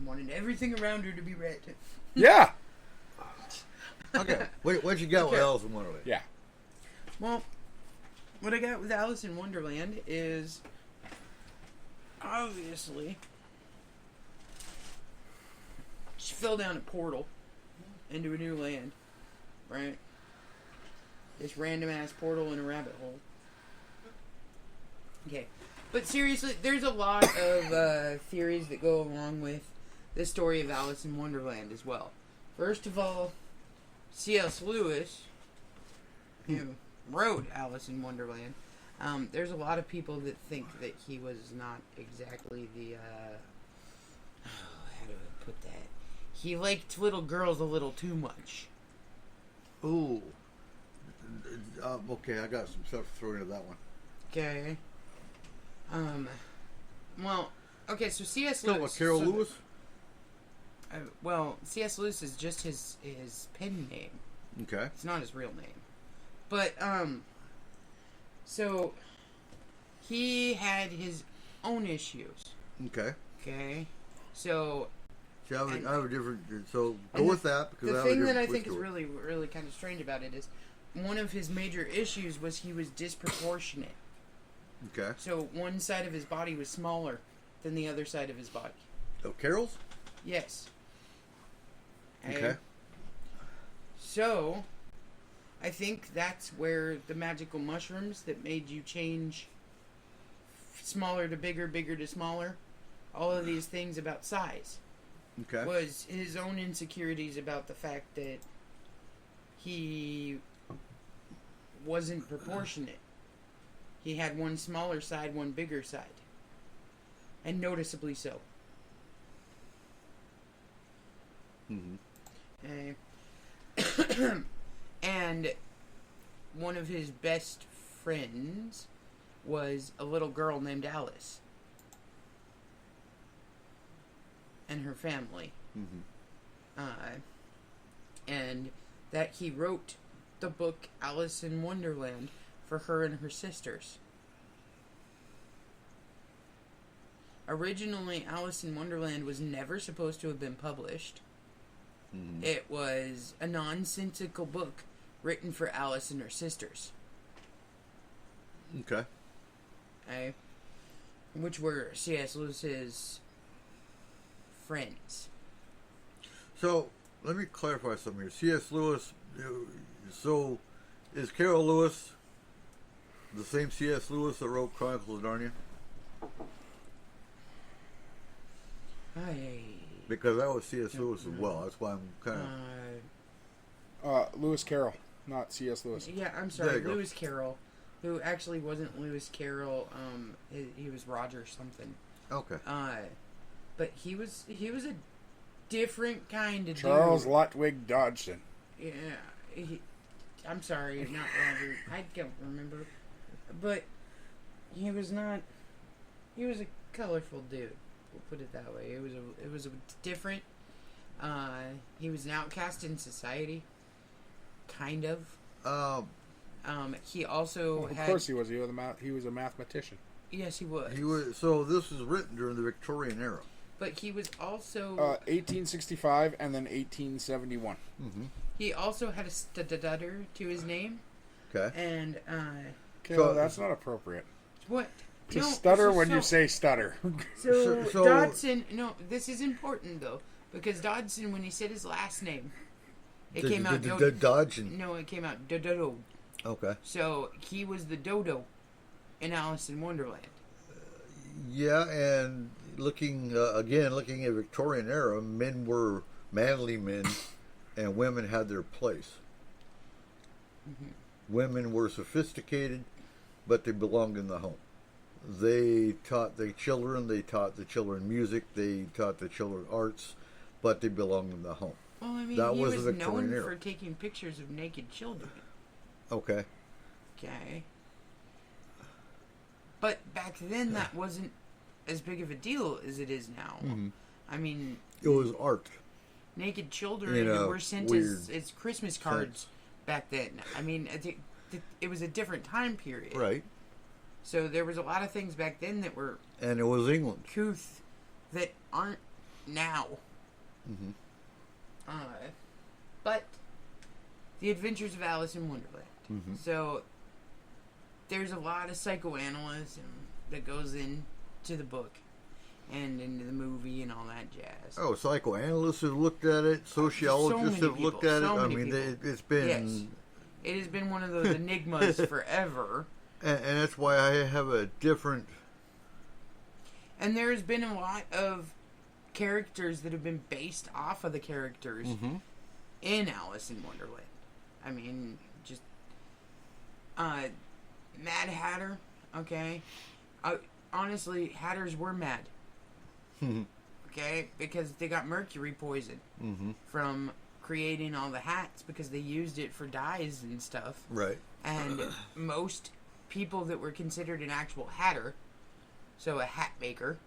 Wanted everything around her to be red. Yeah. Okay. What you got with Alice in Wonderland? Yeah. Well, what I got with Alice in Wonderland is obviously she fell down a portal into a new land, right? This random ass portal in a rabbit hole. Okay, but seriously, there's a lot of theories that go along with the story of Alice in Wonderland as well. First of all, C.S. Lewis, who wrote Alice in Wonderland, there's a lot of people that think that he was not exactly the, how do I put that? He liked little girls a little too much. Ooh. Okay, I got some stuff to throw into that one. Okay. Well, okay, so C.S. Still Lewis. with Carol so- Lewis? Well, C.S. Lewis is just his pen name. Okay. It's not his real name. But, so, he had his own issues. Okay. Okay, so See, I have a different. So go And with that because I the have a thing that different I think is story. really, really kind of strange about it is one of his major issues was he was disproportionate. Okay. So one side of his body was smaller than the other side of his body. Oh, Carol's. Yes. Okay. So, I think that's where the magical mushrooms that made you change smaller to bigger, bigger to smaller, all of these things about size, Okay. was his own insecurities about the fact that he wasn't proportionate. He had one smaller side, one bigger side. And noticeably so. Mm-hmm. And one of his best friends was a little girl named Alice. And her family. Mm-hmm. And that he wrote the book Alice in Wonderland for her and her sisters. Originally, Alice in Wonderland was never supposed to have been published. Mm-hmm. It was a nonsensical book written for Alice and her sisters. Okay. Okay? Which were C.S. Lewis's friends. So let me clarify something here. C.S. Lewis. So is Carol Lewis the same C.S. Lewis that wrote Chronicles of Narnia? Because that was C.S. Lewis as well. That's why I'm kind of. Lewis Carroll, not C.S. Lewis. Yeah, I'm There sorry, you go. Lewis Carroll, who actually wasn't Lewis Carroll. He was Roger something. Okay. But he was a different kind of Charles dude. Lutwig Dodgson. Yeah, I'm sorry, not Roger. I don't remember, but he was not. He was a colorful dude. We'll put it that way. It was a different. He was an outcast in society, kind of. He also Of had. course he was. He was a mathematician. Yes, he was. He was. So this was written during the Victorian era. But he was also. 1865 and then 1871. Mm-hmm. He also had a stutter to his name, Okay. and Okay, So- well, that's not appropriate. what? To No, stutter when so- you say stutter. So, So- Dodson, no, this is important though, because Dodson, when he said his last name, it came out The Dodging. no, it came out Dodo. Okay. So he was the Dodo in Alice in Wonderland. Yeah, and looking at Victorian era, men were manly men, and women had their place. Mm-hmm. Women were sophisticated, but they belonged in the home. They taught the children music, they taught the children arts, but they belonged in the home. Well, I mean, That he was was the Victorian known era. for taking pictures of naked children. Okay. Okay. But back then, that wasn't as big of a deal as it is now. Mhm. I mean, It was art. naked children In a were sent weird as Christmas cards back then. I mean, it was a different time period. Right. So there was a lot of things back then that were And it was England. couth that aren't now. Mhm. But The Adventures of Alice in Wonderland. Mhm. So there's a lot of psychoanalysis that goes into the book and into the movie and all that jazz. Oh, psychoanalysts have looked at it. Sociologists many have looked people, at it. so I many mean, people. it's been, Yes. It has been one of those enigmas forever. and that's why I have a different. And there's been a lot of characters that have been based off of the characters in Alice in Wonderland. I mean, just Mad Hatter, okay? Honestly, Hatters were mad, okay? Because they got mercury poison from creating all the hats because they used it for dyes and stuff. Right. And most people that were considered an actual hatter, so a hat maker,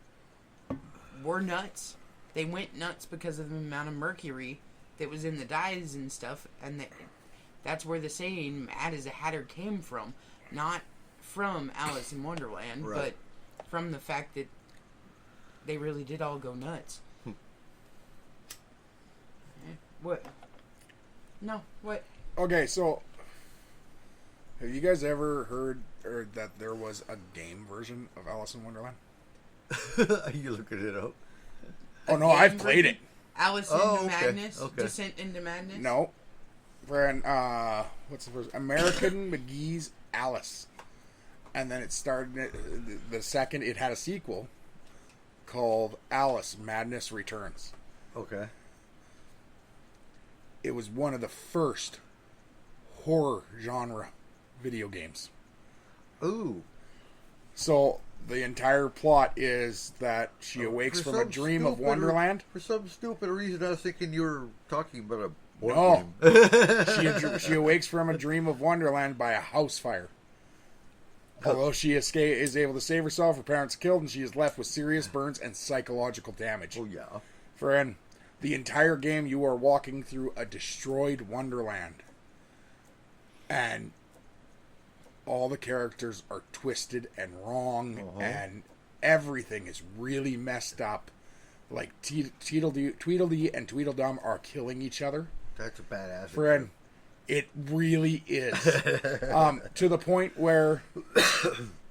were nuts. They went nuts because of the amount of mercury that was in the dyes and stuff, and that's where the saying "mad as a hatter" came from. Not from Alice in Wonderland, Right. but from the fact that they really did all go nuts. What? No, what? Okay, so have you guys ever heard or that there was a game version of Alice in Wonderland? You looking it up? Oh no, game I've played it. version? Alice Oh, into okay, Madness? okay. Descent into Madness? No. Friend, what's the first? American McGee's Alice. And then it started, the second, it had a sequel called Alice Madness Returns. Okay. It was one of the first horror genre video games. Ooh. So the entire plot is that she awakes For from a some dream of stupid- Wonderland. For some stupid reason, I was thinking you were talking about a board No. game. She awakes from a dream of Wonderland by a house fire. Although she is able to save herself, her parents are killed, and she is left with serious burns and psychological damage. Oh, yeah. Friend, the entire game you are walking through a destroyed Wonderland. And all the characters are twisted and wrong, and everything is really messed up. Like Tweedledee and Tweedledum are killing each other. That's a badass. Friend, it really is. To the point where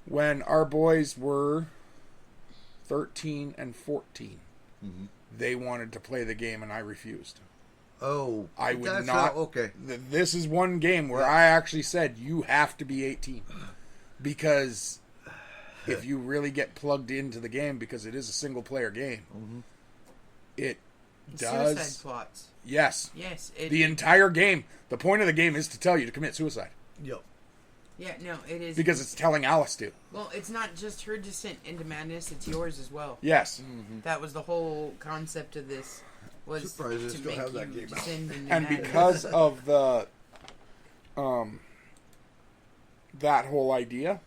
when our boys were 13 and 14, they wanted to play the game and I refused. Oh. I would that's not. Okay. This is one game where I actually said you have to be 18. Because if you really get plugged into the game, because it is a single player game, it does. Suicide plots. Yes. Yes. The entire game, the point of the game is to tell you to commit suicide. Yep. Yeah, no, it is. Because it's telling Alice to. Well, it's not just her descent into madness, it's yours as well. Yes. That was the whole concept of this, was Surprised they to still make have that you game out. descend into And madness. because of the that whole idea,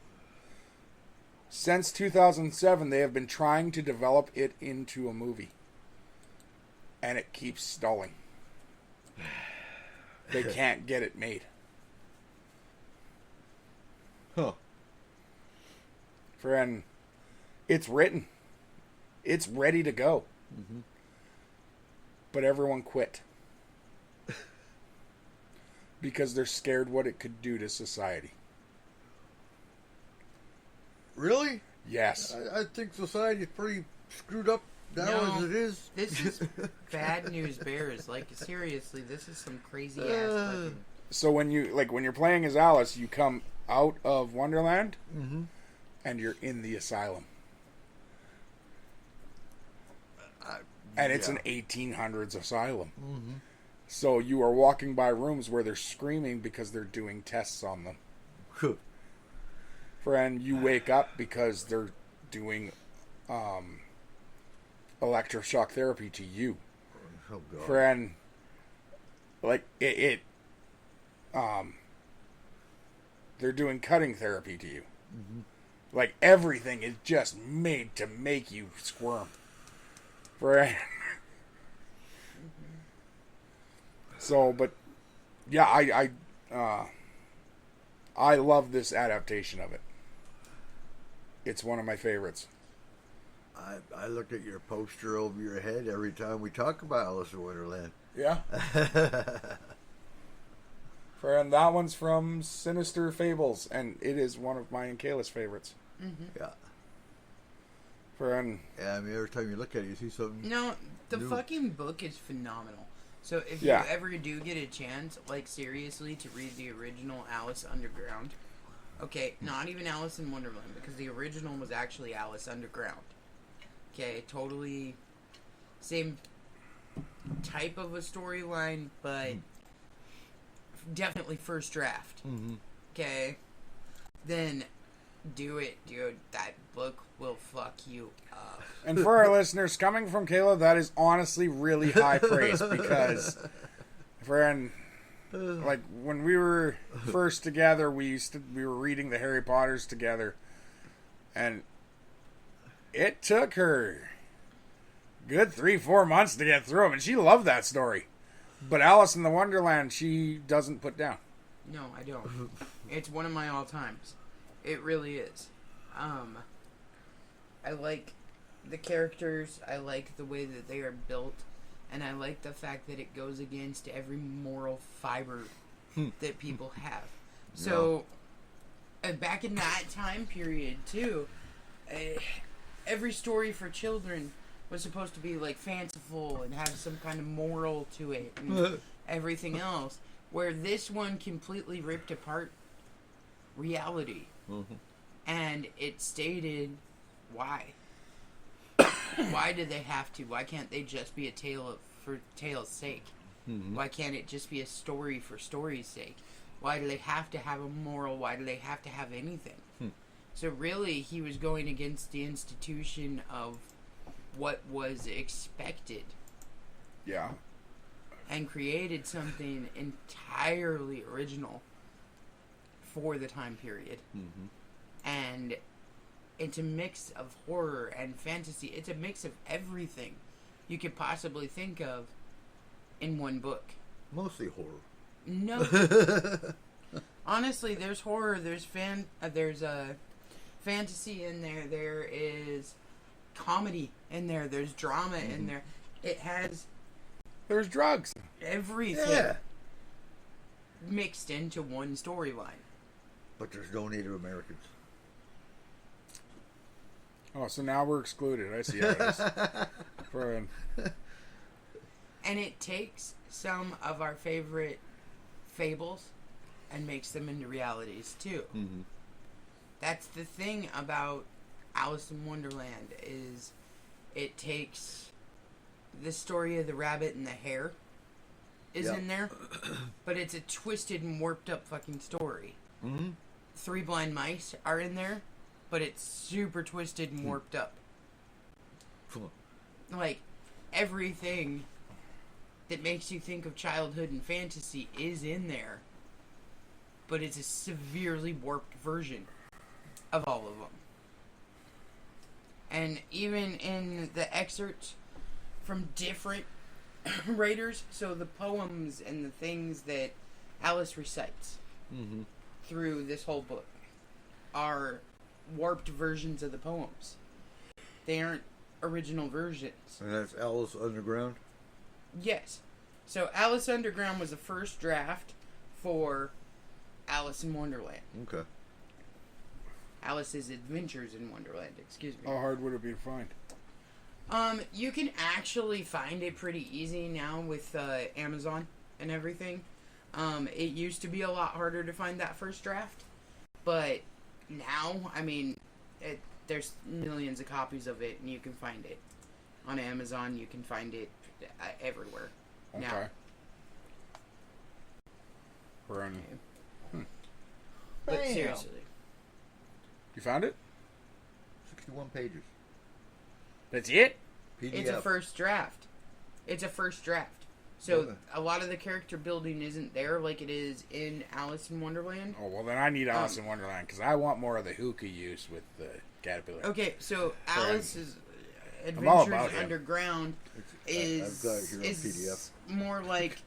since 2007 they have been trying to develop it into a movie. And it keeps stalling. They can't get it made. Huh. Friend, it's written. It's ready to go. But everyone quit. Because they're scared what it could do to society. Really? Yes. I think society is pretty screwed up now No. as it is. This is bad news bears. Like, seriously, this is some crazy ass fucking... So when you're playing as Alice, you come out of Wonderland and you're in the asylum. And it's an 1800s asylum. So you are walking by rooms where they're screaming because they're doing tests on them. Friend, you wake up because they're doing electroshock therapy to you. Oh, God. Friend, like they're doing cutting therapy to you. Like everything is just made to make you squirm. Friend. So, but yeah, I love this adaptation of it. It's one of my favorites. I look at your poster over your head every time we talk about Alice in Wonderland. Yeah. Friend, that one's from Sinister Fables, and it is one of my and Kayla's favorites. Yeah. Friend, Yeah, I mean, every time you look at it, you see something. No, the New. fucking book is phenomenal. So if Yeah. you ever do get a chance, like seriously, to read the original Alice Underground, okay, not even Alice in Wonderland, because the original was actually Alice Underground. Okay, totally same type of a storyline, but definitely first draft. Okay, then do it, dude. That book will fuck you up. and for our listeners, coming from Kayla, that is honestly really high praise because, friend, like when we were first together, we were reading the Harry Potters together, and it took her good 3-4 months to get through them, and she loved that story. But Alice in the Wonderland, she doesn't put down. No, I don't. It's one of my all times. It really is. I like the characters. I like the way that they are built, and I like the fact that it goes against every moral fiber that people have. So, back in that time period too, every story for children was supposed to be like fanciful and have some kind of moral to it and everything else. Where this one completely ripped apart reality, and it stated why. Why do they have to? Why can't they just be a tale for tale's sake? Why can't it just be a story for story's sake? Why do they have to have a moral? Why do they have to have anything? So really, he was going against the institution of what was expected. Yeah. And created something entirely original for the time period. And it's a mix of horror and fantasy. It's a mix of everything you could possibly think of in one book. Mostly horror. No. Honestly, there's horror, there's fantasy in there, there is comedy in there, there's drama in there. It has There's drugs. everything mixed into one storyline. But there's no Native Americans. Oh, so now we're excluded. I see how it is. Brilliant. And it takes some of our favorite fables and makes them into realities too. That's the thing about Alice in Wonderland is it takes the story of the rabbit and the hare is in there, but it's a twisted and warped up fucking story. Three Blind Mice are in there, but it's super twisted and warped up. Like, everything that makes you think of childhood and fantasy is in there, but it's a severely warped version of all of them. And even in the excerpts from different writers, so the poems and the things that Alice recites through this whole book are warped versions of the poems. They aren't original versions. And that's Alice Underground? Yes. So Alice Underground was the first draft for Alice in Wonderland. Okay. Alice's Adventures in Wonderland, excuse me. How hard would it be to find? You can actually find it pretty easy now with Amazon and everything. It used to be a lot harder to find that first draft, but now, I mean, there's millions of copies of it, and you can find it on Amazon. You can find it everywhere now. Okay. We're on. But Bam. seriously, You found it? 61 pages. That's it? PDF. it's a first draft. It's a first draft. So Okay. a lot of the character building isn't there like it is in Alice in Wonderland. Oh, well, then I need Alice in Wonderland because I want more of the hookah use with the caterpillar. Okay, so Alice's I'm all Adventures about him. Underground I've is got it here on is PDF. more like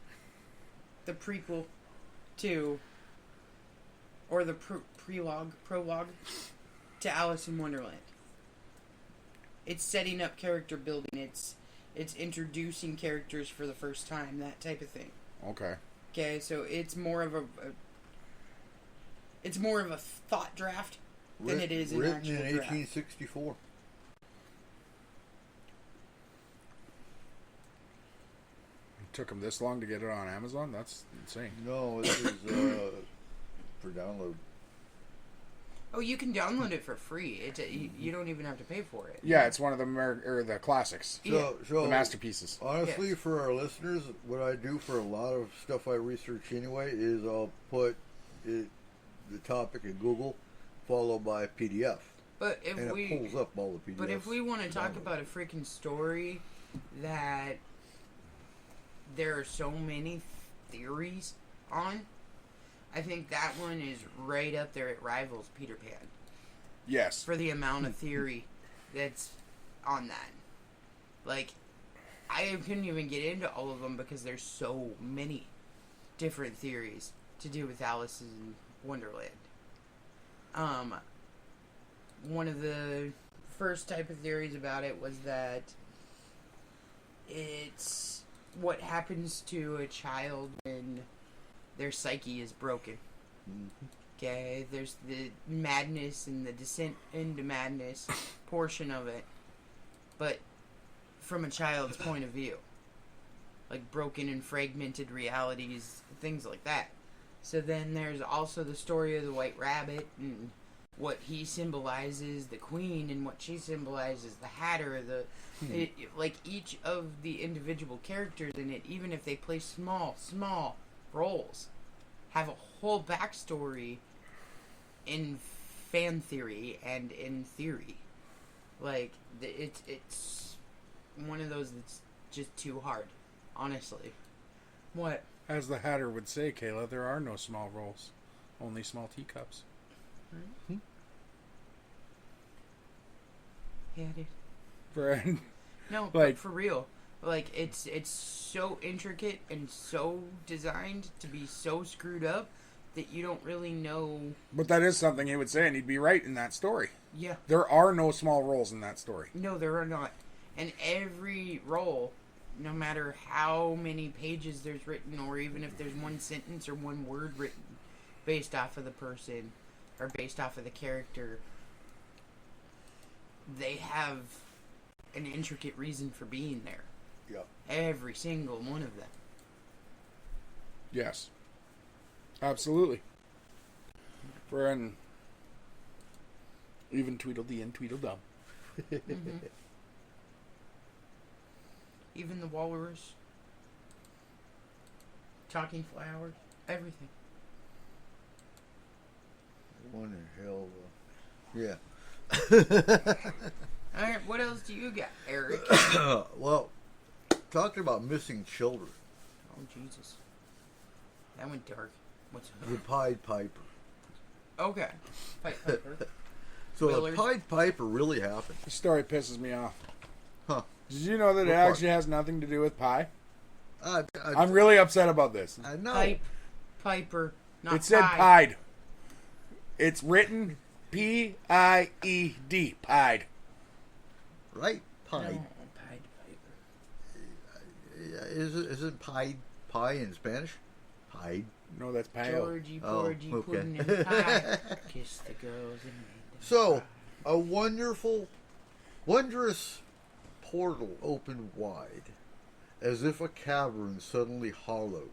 the prequel to, or the prologue to Alice in Wonderland. It's setting up character building. It's introducing characters for the first time, that type of thing. Okay. Okay, so it's more of a thought draft than it is an written actual in draft. 1864. It took them this long to get it on Amazon? That's insane. No, this is for download. Oh, you can download it for free. You don't even have to pay for it. Yeah, it's one of the the classics. Yeah. So The masterpieces. honestly, Yes. for our listeners, what I do for a lot of stuff I research anyway is I'll put the topic in Google, followed by PDF, But if and we it pulls up all the PDFs. But if we want to talk downloaded. about a freaking story that there are so many theories on, I think that one is right up there. It rivals Peter Pan Yes. for the amount of theory that's on that. Like, I couldn't even get into all of them because there's so many different theories to do with Alice in Wonderland. One of the first type of theories about it was that it's what happens to a child when their psyche is broken. Okay, there's the madness and the descent into madness portion of it, but from a child's point of view. Like broken and fragmented realities, things like that. So then there's also the story of the White Rabbit and what he symbolizes, the Queen, and what she symbolizes, the Hatter, like each of the individual characters in it, even if they play small roles, have a whole backstory in fan theory and in theory. Like, it's one of those that's just too hard, honestly. What? As the Hatter would say, Kayla, there are no small roles, only small teacups. Yeah, dude. Friend. No, Like- but for real. Like, it's so intricate and so designed to be so screwed up that you don't really know. But that is something he would say, and he'd be right in that story. Yeah. There are no small roles in that story. No, there are not. And every role, no matter how many pages there's written, or even if there's one sentence or one word written based off of the person or based off of the character, they have an intricate reason for being there. Yep. Every single one of them. Yes. Absolutely. Friend. Even Tweedledee and Tweedledum. Even the walrus, talking flowers, everything. One in hell. Yeah. Alright, what else do you got, Eric? Well, talking about missing children, Oh, Jesus. That went dark. What's up? the Pied Piper. Okay. Piper. So Willard. the Pied Piper really happened. The story pisses me off. Huh. Did you know that it What part? actually has nothing to do with pie? I I'm really upset about this. know. Piper. Not It said pie. pied. It's written P-I-E-D. Pied. Right? No, Pied. Pied Piper. Isn't pied pie in Spanish? Pied. No, that's pie. Georgie, Oh, Porgy, okay. pudding and pie. Kiss the girls and made them So, cry. a wondrous portal opened wide, as if a cavern suddenly hollowed,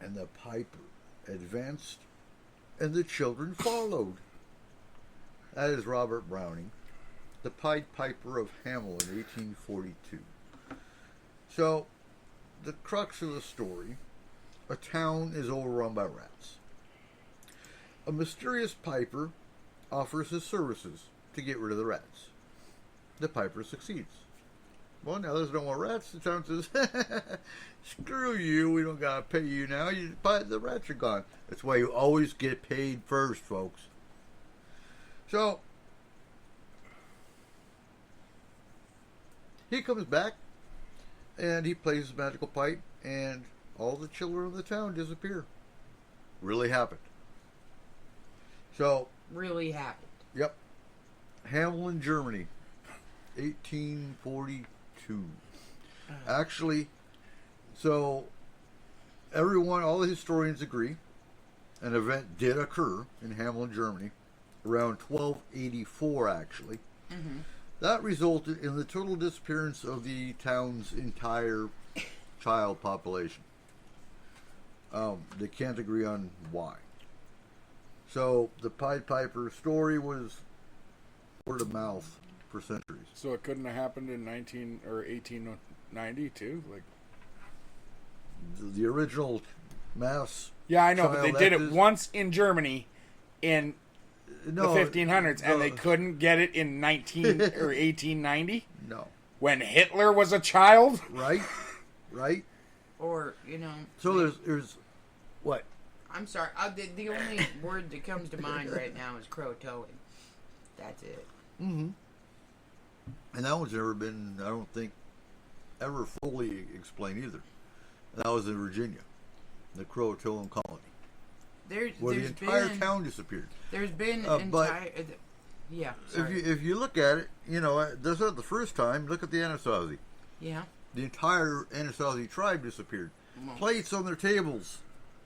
and the piper advanced, and the children followed. That is Robert Browning, the Pied Piper of Hamelin, 1842. So, the crux of the story, a town is overrun by rats. A mysterious piper offers his services to get rid of the rats. The piper succeeds. Well, now there's no more rats. The town says, screw you, we don't gotta pay you now. The rats are gone. That's why you always get paid first, folks. So, he comes back, and he plays his magical pipe, and all the children of the town disappear. Really happened. So, Really happened. yep. Hamelin, Germany, 1842. Actually, so all the historians agree an event did occur in Hamelin, Germany, around 1284, actually. Mm-hmm. That resulted in the total disappearance of the town's entire child population. They can't agree on why. So the Pied Piper story was word of mouth for centuries. So it couldn't have happened in 1890 too? Like, The original mass. yeah, I know, but they child did it exodus- once in Germany in No, the 1500s, and they no, couldn't get it in 1890 No, when Hitler was a child. right, right. Or, So there's what? I'm sorry. The only word that comes to mind right now is crow-toeing. That's it. Mm-hmm. And that one's never been, I don't think, ever fully explained either. And that was in Virginia, the Croatoan colony. There's where the entire been, town disappeared. There's been but entire. Yeah. Sorry. If you look at it, that's not the first time. Look at the Anasazi. Yeah. The entire Anasazi tribe disappeared. Well, Plates on their tables.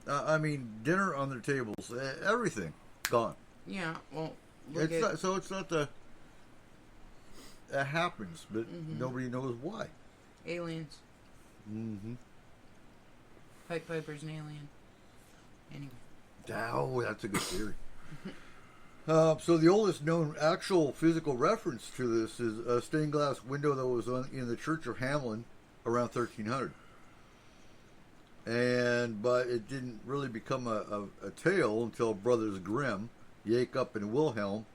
Dinner on their tables. Everything gone. yeah. Well, look at, It's not the. That happens, but nobody knows why. aliens. Mm-hmm. Pied Piper's an alien. Anyway. Oh, that's a good theory. So the oldest known actual physical reference to this is a stained glass window that was in the Church of Hamelin around 1300. But it didn't really become a tale until Brothers Grimm, Jacob and Wilhelm,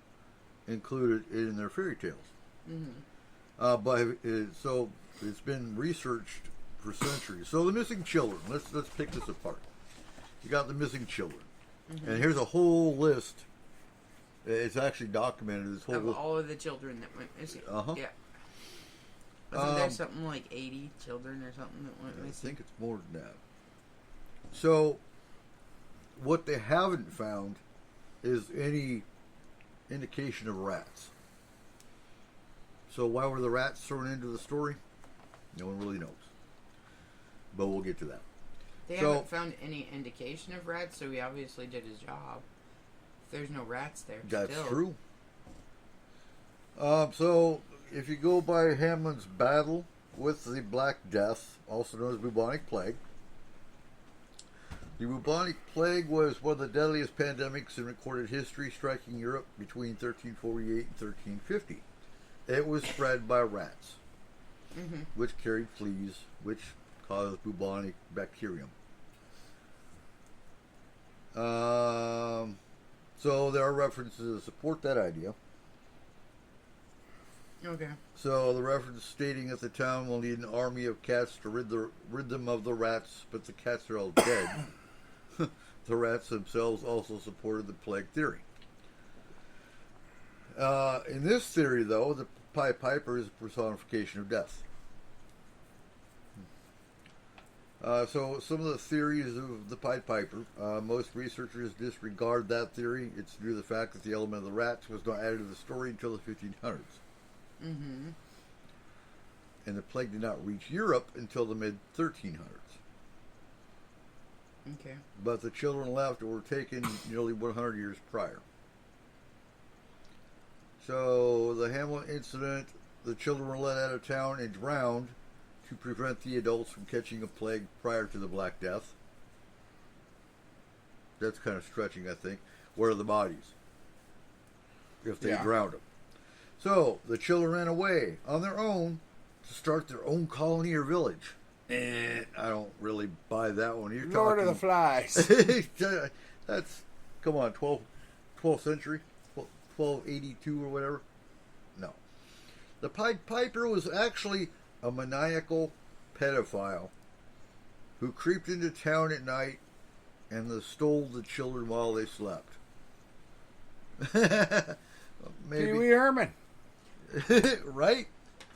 included it in their fairy tales. So it's been researched for centuries. So the missing children. Let's pick this apart. You got the missing children, and here's a whole list. It's actually documented. This whole Of list. all of the children that went missing. Uh-huh. Yeah. Wasn't there something like 80 children or something that went I missing? think it's more than that. So, what they haven't found is any indication of rats. So why were the rats thrown into the story? No one really knows. But we'll get to that. They haven't found any indication of rats, so he obviously did his job. If there's no rats there, That's still. true. So, if you go by Hamlin's battle with the Black Death, also known as bubonic plague, the bubonic plague was one of the deadliest pandemics in recorded history, striking Europe between 1348 and 1350. It was spread by rats, which carried fleas, which caused bubonic bacterium. So there are references to support that idea. Okay. So the reference stating that the town will need an army of cats to rid them of the rats, but the cats are all dead. The rats themselves also supported the plague theory. In this theory, though, the Pied Piper is a personification of death. So some of the theories of the Pied Piper, most researchers disregard that theory. It's due to the fact that the element of the rats was not added to the story until the 1500s. And the plague did not reach Europe until the mid-1300s. Okay. But the children left were taken nearly 100 years prior. So the Hamlin incident, the children were let out of town and drowned to prevent the adults from catching a plague prior to the Black Death. That's kind of stretching, I think. Where are the bodies? If they drowned them. So the children ran away on their own to start their own colony or village. And I don't really buy that one. You're Lord of the talking, Flies. that's, come on, 12th century, 1282 or whatever. No. The Pied Piper was actually a maniacal pedophile who creeped into town at night and stole the children while they slept. Pee Wee Herman. Right?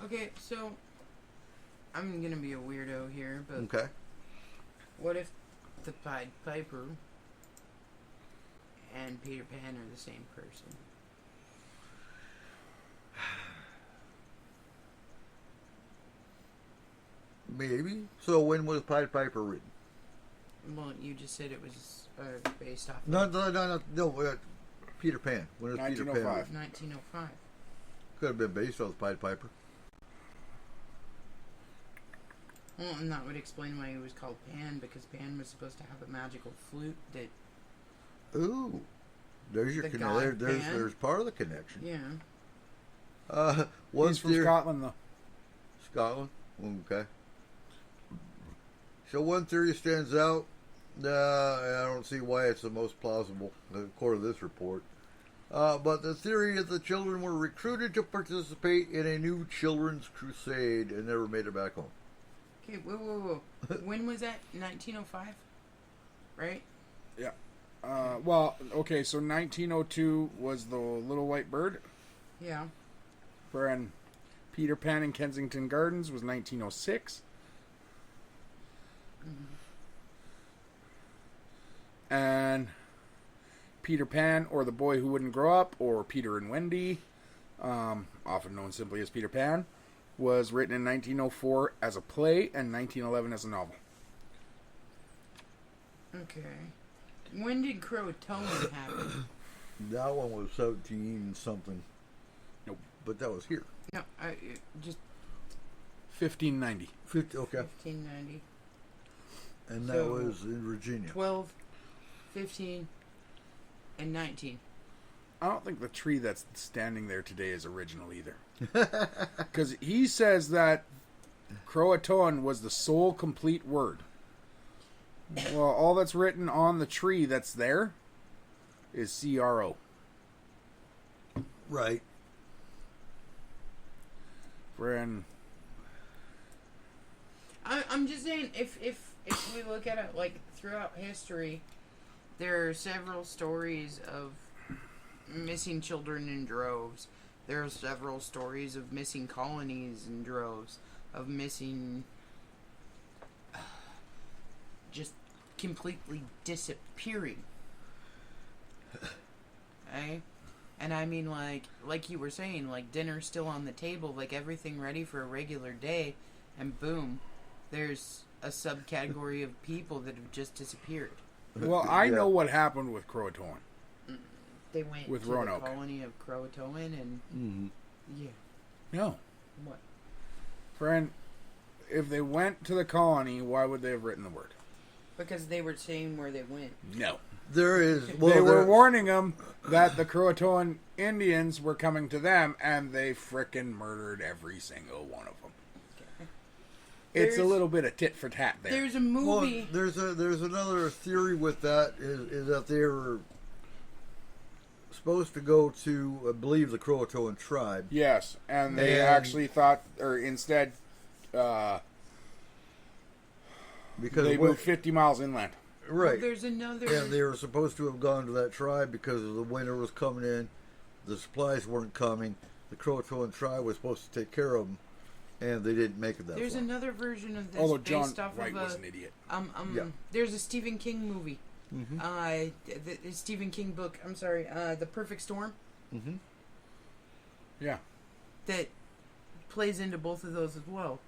Okay, so I'm gonna be a weirdo here, but Okay. what if the Pied Piper and Peter Pan are the same person? Maybe. So when was Pied Piper written? Well, you just said it was based off No. Peter Pan. When was Peter Pan 1905. written? 1905. Could have been based on the Pied Piper. Well, and that would explain why he was called Pan, because Pan was supposed to have a magical flute that, Ooh. There's your The connection. god Pan? There's part of the connection. yeah. One He's from theory- Scotland, though. Scotland? Okay. So one theory stands out. I don't see why it's the most plausible, according to this report. But the theory that the children were recruited to participate in a new children's crusade and never made it back home. Okay, whoa. When was that? 1905? Right? Yeah. Well, okay, so 1902 was the Little White Bird. Yeah. And Peter Pan in Kensington Gardens was 1906. And Peter Pan or the Boy Who Wouldn't Grow Up, or Peter and Wendy, often known simply as Peter Pan, was written in 1904 as a play and 1911 as a novel. Okay. When did Croatoan happen? That one was 17 something. Nope. But that was here. No, just 1590. 50, okay. 1590. And that So, was in Virginia. 12, 15, and 19. I don't think the tree that's standing there today is original either. Because he says that Croatoan was the sole complete word. Well, all that's written on the tree that's there is CRO. Right. Friend. I'm just saying, if we look at it like throughout history, there are several stories of missing children in droves. There are several stories of missing colonies in droves, of missing, just completely disappearing. Okay? And I mean, like you were saying, like dinner still on the table, like everything ready for a regular day, and boom, there's a subcategory of people that have just disappeared. Well, I Yeah. know what happened with Croatoan. They went With to Roanoke. the colony of Croatoan, and Mm-hmm. yeah, No. what? Friend, if they went to the colony, why would they have written the word? Because they were saying where they went. No. There is. Well, They were there- warning them that the Croatoan Indians were coming to them, and they frickin' murdered every single one of them. It's a There's- little bit of tit for tat there. There's a Well, movie. there's another theory with that is that they were supposed to go to, I believe, the Croatoan tribe. Yes, and they And- actually thought, or instead, Because they what- moved 50 miles inland. right. There's another. And they were supposed to have gone to that tribe because the winter was coming in, the supplies weren't coming. The Croatoan tribe was supposed to take care of them, and they didn't make it that There's far. another version of this Although John based off White of was a. an idiot. Yeah. There's a Stephen King movie. Mhm. The Stephen King book. I'm sorry. The Perfect Storm. Mm-hmm. Yeah. That plays into both of those as well.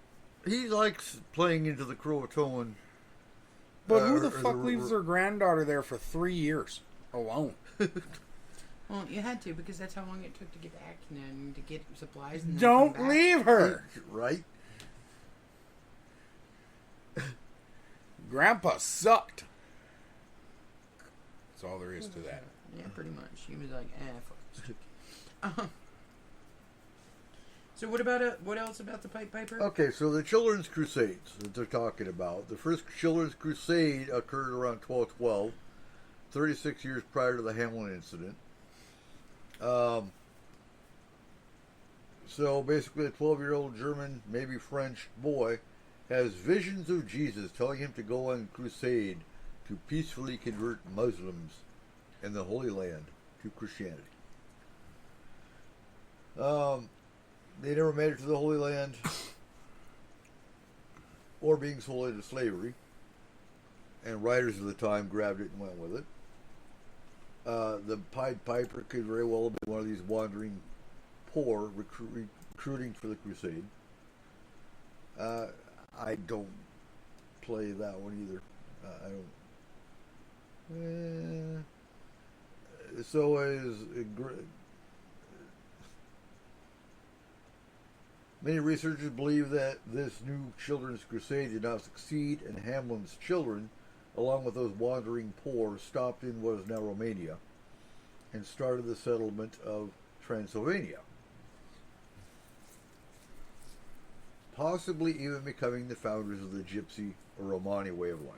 He likes playing into the Croatoan. But who the or fuck leaves their granddaughter there for 3 years alone? Well, you had to because that's how long it took to get back and to get supplies. And then Don't come back. leave her! Right? Grandpa sucked. That's all there is to that. Yeah, pretty much. He was like, fuck. So what else about the Pied Piper? Okay, so the Children's Crusades that they're talking about. The first Children's Crusade occurred around 1212, 36 years prior to the Hamlin incident. So basically, a 12-year-old German, maybe French boy has visions of Jesus telling him to go on crusade to peacefully convert Muslims in the Holy Land to Christianity. They never made it to the Holy Land or being sold into slavery. And writers of the time grabbed it and went with it. The Pied Piper could very well have been one of these wandering poor recruiting for the crusade. I don't play that one either. I don't. So is many researchers believe that this new children's crusade did not succeed, and Hamlin's children, along with those wandering poor, stopped in what is now Romania and started the settlement of Transylvania, possibly even becoming the founders of the Gypsy or Romani way of life.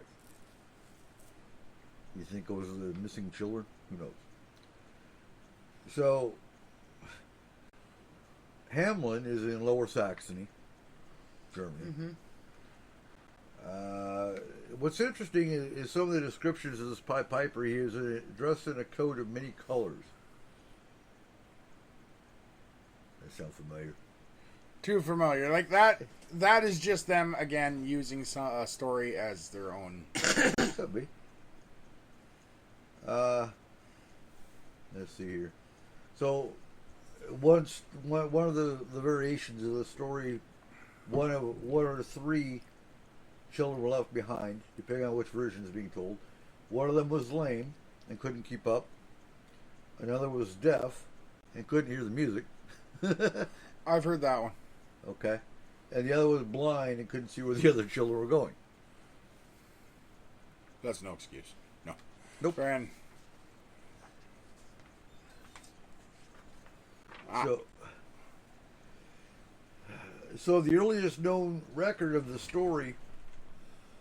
You think those are the missing children? Who knows? So, Hamlin is in Lower Saxony, Germany. What's interesting is some of the descriptions of this Pied Piper. He is dressed in a coat of many colors. That sounds familiar. Too familiar. Like that. That is just them again using a story as their own. Could be. let's see here. So, one of the variations of the story, one or three children were left behind, depending on which version is being told. One of them was lame and couldn't keep up. Another was deaf and couldn't hear the music. I've heard that one. Okay. And the other was blind and couldn't see where the other children were going. That's no excuse. No. Nope. Fran. So the earliest known record of the story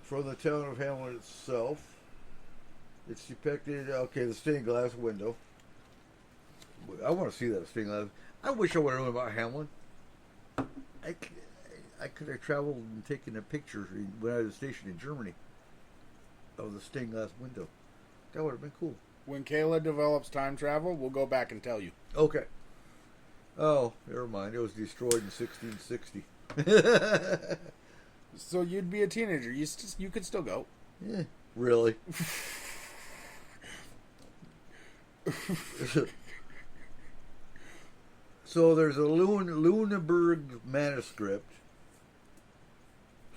from the town of Hamlin itself, it's depicted, okay, the stained glass window. I want to see that stained glass. I wish I would have known about Hamlin. I could have traveled and taken a picture when I was stationed in Germany of the stained glass window. That would have been cool. When Kayla develops time travel, we'll go back and tell you. Okay. Oh, never mind. It was destroyed in 1660. So you'd be a teenager. You could still go. Yeah, really? So there's a Lunenburg manuscript,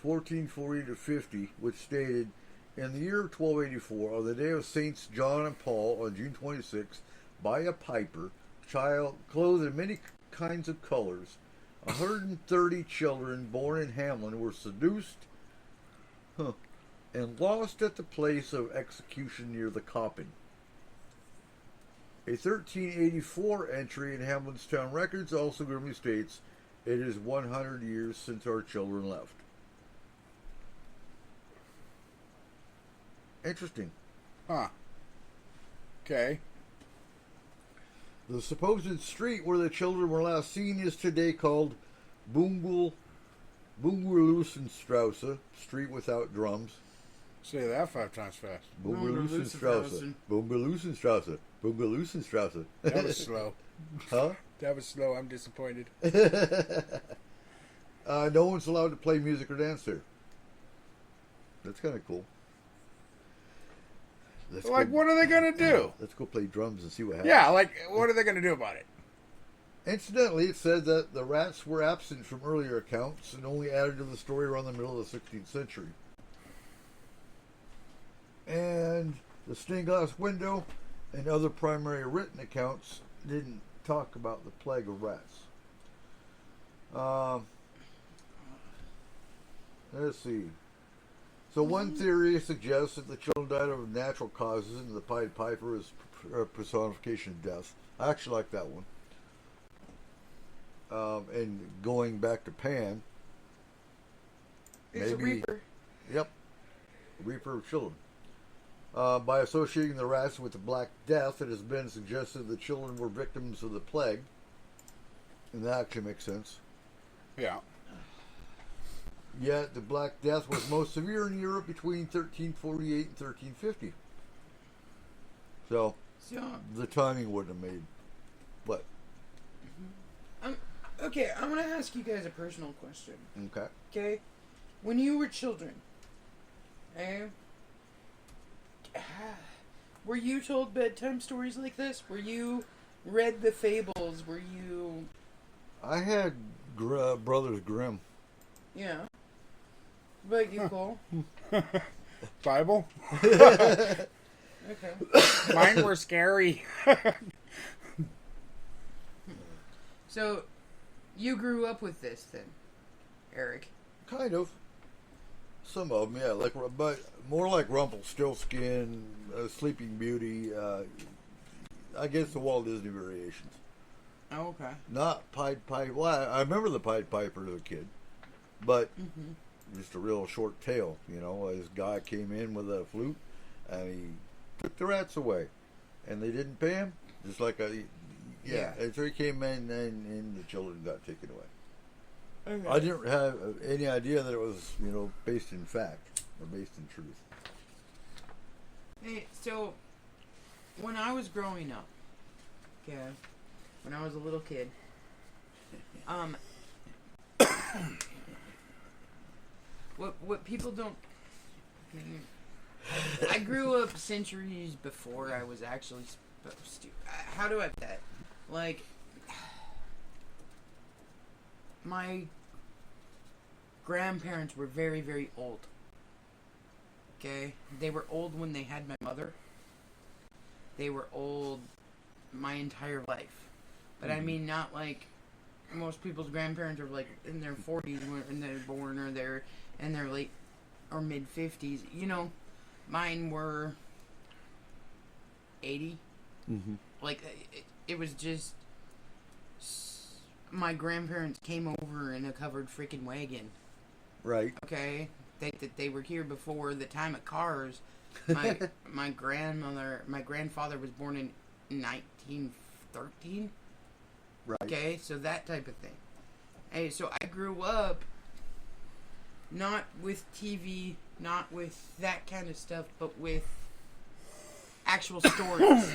1440 to 50, which stated, in the year 1284, on the day of Saints John and Paul, on June 26th, by a piper, child clothed in many kinds of colors, 130 children born in Hamlin were seduced and lost at the place of execution near the Coppin. A 1384 entry in Hamlin's town records also grimly states, it is 100 years since our children left. Interesting. Huh. Okay. The supposed street where the children were last seen is today called Bungerlusenstrasse, street without drums. Say that 5 times fast. Bungerlusenstrasse. Bungerlusenstrasse. Bungerlusenstrasse. That was slow. Huh? That was slow. I'm disappointed. No one's allowed to play music or dance there. That's kind of cool. What are they going to do? Let's go play drums and see what happens. Yeah, what are they going to do about it? Incidentally, it said that the rats were absent from earlier accounts and only added to the story around the middle of the 16th century. And the stained glass window and other primary written accounts didn't talk about the plague of rats. Let's see. So one theory suggests that the children died of natural causes and the Pied Piper is a personification of death. I actually like that one. And going back to Pan, It's a reaper. Yep, Reaper of children. By associating the rats with the Black Death, it has been suggested the children were victims of the plague, and that actually makes sense. Yeah. Yet the Black Death was most severe in Europe between 1348 and 1350. So the timing wouldn't have made what? Okay, I'm going to ask you guys a personal question. Okay. Okay? When you were children, were you told bedtime stories like this? Were you read the fables? Were you... I had Brothers Grimm. Yeah. But you, Cole? Bible? Okay. Mine were scary. So, you grew up with this then, Eric? Kind of. Some of them, yeah, but more like Rumpelstiltskin, Sleeping Beauty. I guess the Walt Disney variations. Oh, okay. Not Pied Piper. Well, I remember the Pied Piper as a kid, but just a real short tale. You know, this guy came in with a flute and he took the rats away, and they didn't pay him. Just like and so he came in and the children got taken away. Okay. I didn't have any idea that it was, based in fact or based in truth. Hey, so when I was growing up, when I was a little kid, what people don't, I grew up centuries before I was actually How do I put that? Like, my grandparents were very, very old. Okay? They were old when they had my mother. They were old my entire life. But I mean, not like most people's grandparents are like in their 40s when they're born, or they're in their late or mid 50s. You know, mine were 80. Mm-hmm. Like, it was just my grandparents came over in a covered freaking wagon. Right. Okay, they were here before the time of cars. My grandfather was born in 1913. Right. Okay, so that type of thing. Hey, so I grew up not with TV, not with that kind of stuff, but with actual stories.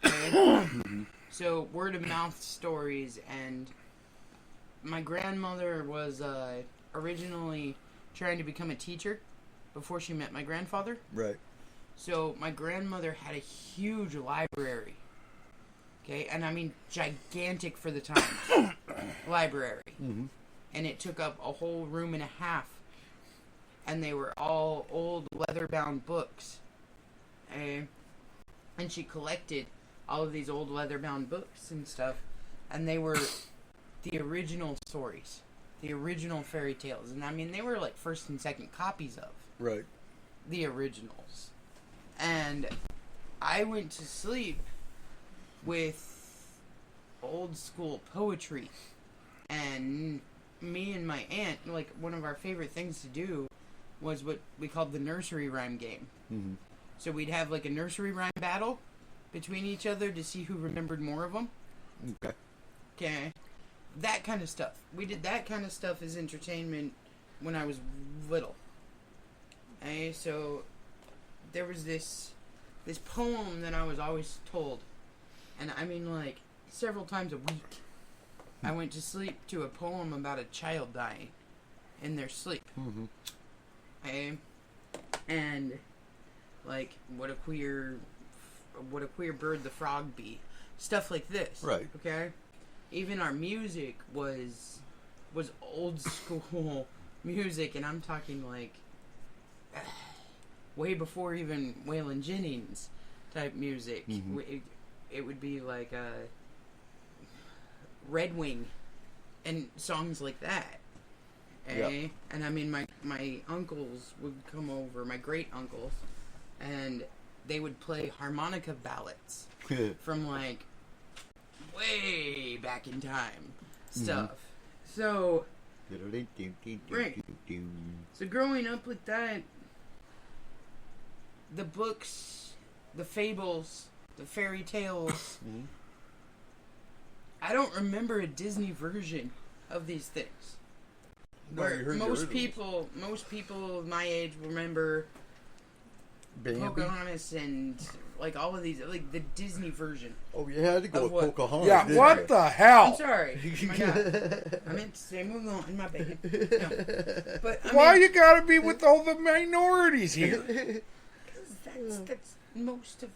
Okay? So word of mouth stories, and my grandmother was originally trying to become a teacher before she met my grandfather. Right. So my grandmother had a huge library. Okay, and I mean gigantic for the time library. Mm-hmm. And it took up a whole room and a half. And they were all old leather-bound books. And she collected all of these old leather-bound books and stuff. And they were the original stories. The original fairy tales. And I mean, they were like first and second copies of Right. the originals. And I went to sleep with old school poetry. And me and my aunt, like, one of our favorite things to do was what we called the nursery rhyme game. Mm-hmm. So we'd have like a nursery rhyme battle between each other to see who remembered more of them. Okay. Okay. That kind of stuff. We did that kind of stuff as entertainment when I was little. Okay, so there was this poem that I was always told. And I mean, like, several times a week, I went to sleep to a poem about a child dying in their sleep. Mm-hmm. Okay? And, like, what a queer bird the frog be. Stuff like this. Right. Okay? Even our music was old school music, and I'm talking, like, way before even Waylon Jennings type music. Mm-hmm. It would be like Red Wing and songs like that. Yeah. And I mean, my uncles would come over, my great uncles, and they would play harmonica ballads from like way back in time stuff. So right. So growing up with that, the books, the fables, the fairy tales, I don't remember a Disney version of these things. No, Where you heard the most originals. people of my age remember Bambi. Pocahontas and like all of these, like the Disney version. Oh, you had to go Of with what? Pocahontas. Yeah, didn't what you? the hell? I'm sorry. Oh my God. I meant to say move on in my bed. No. But I Why mean, you gotta be with all the minorities here? that's most of.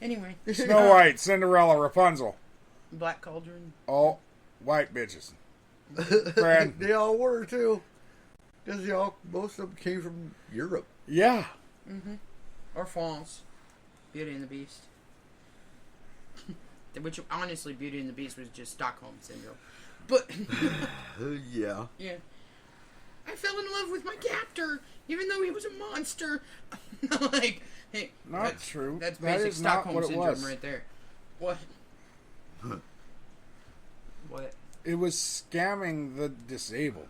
Anyway, Snow White, Cinderella, Rapunzel. Black Cauldron. All white bitches. Friend. They all were too, because most of them came from Europe. Yeah. Or France. Beauty and the Beast. Which, honestly, Beauty and the Beast was just Stockholm Syndrome. But, Yeah. yeah. I fell in love with my captor, even though he was a monster. Like, hey, Not that's true. That's That basic is not Stockholm what it Syndrome was. right there. What? What? It was scamming the disabled.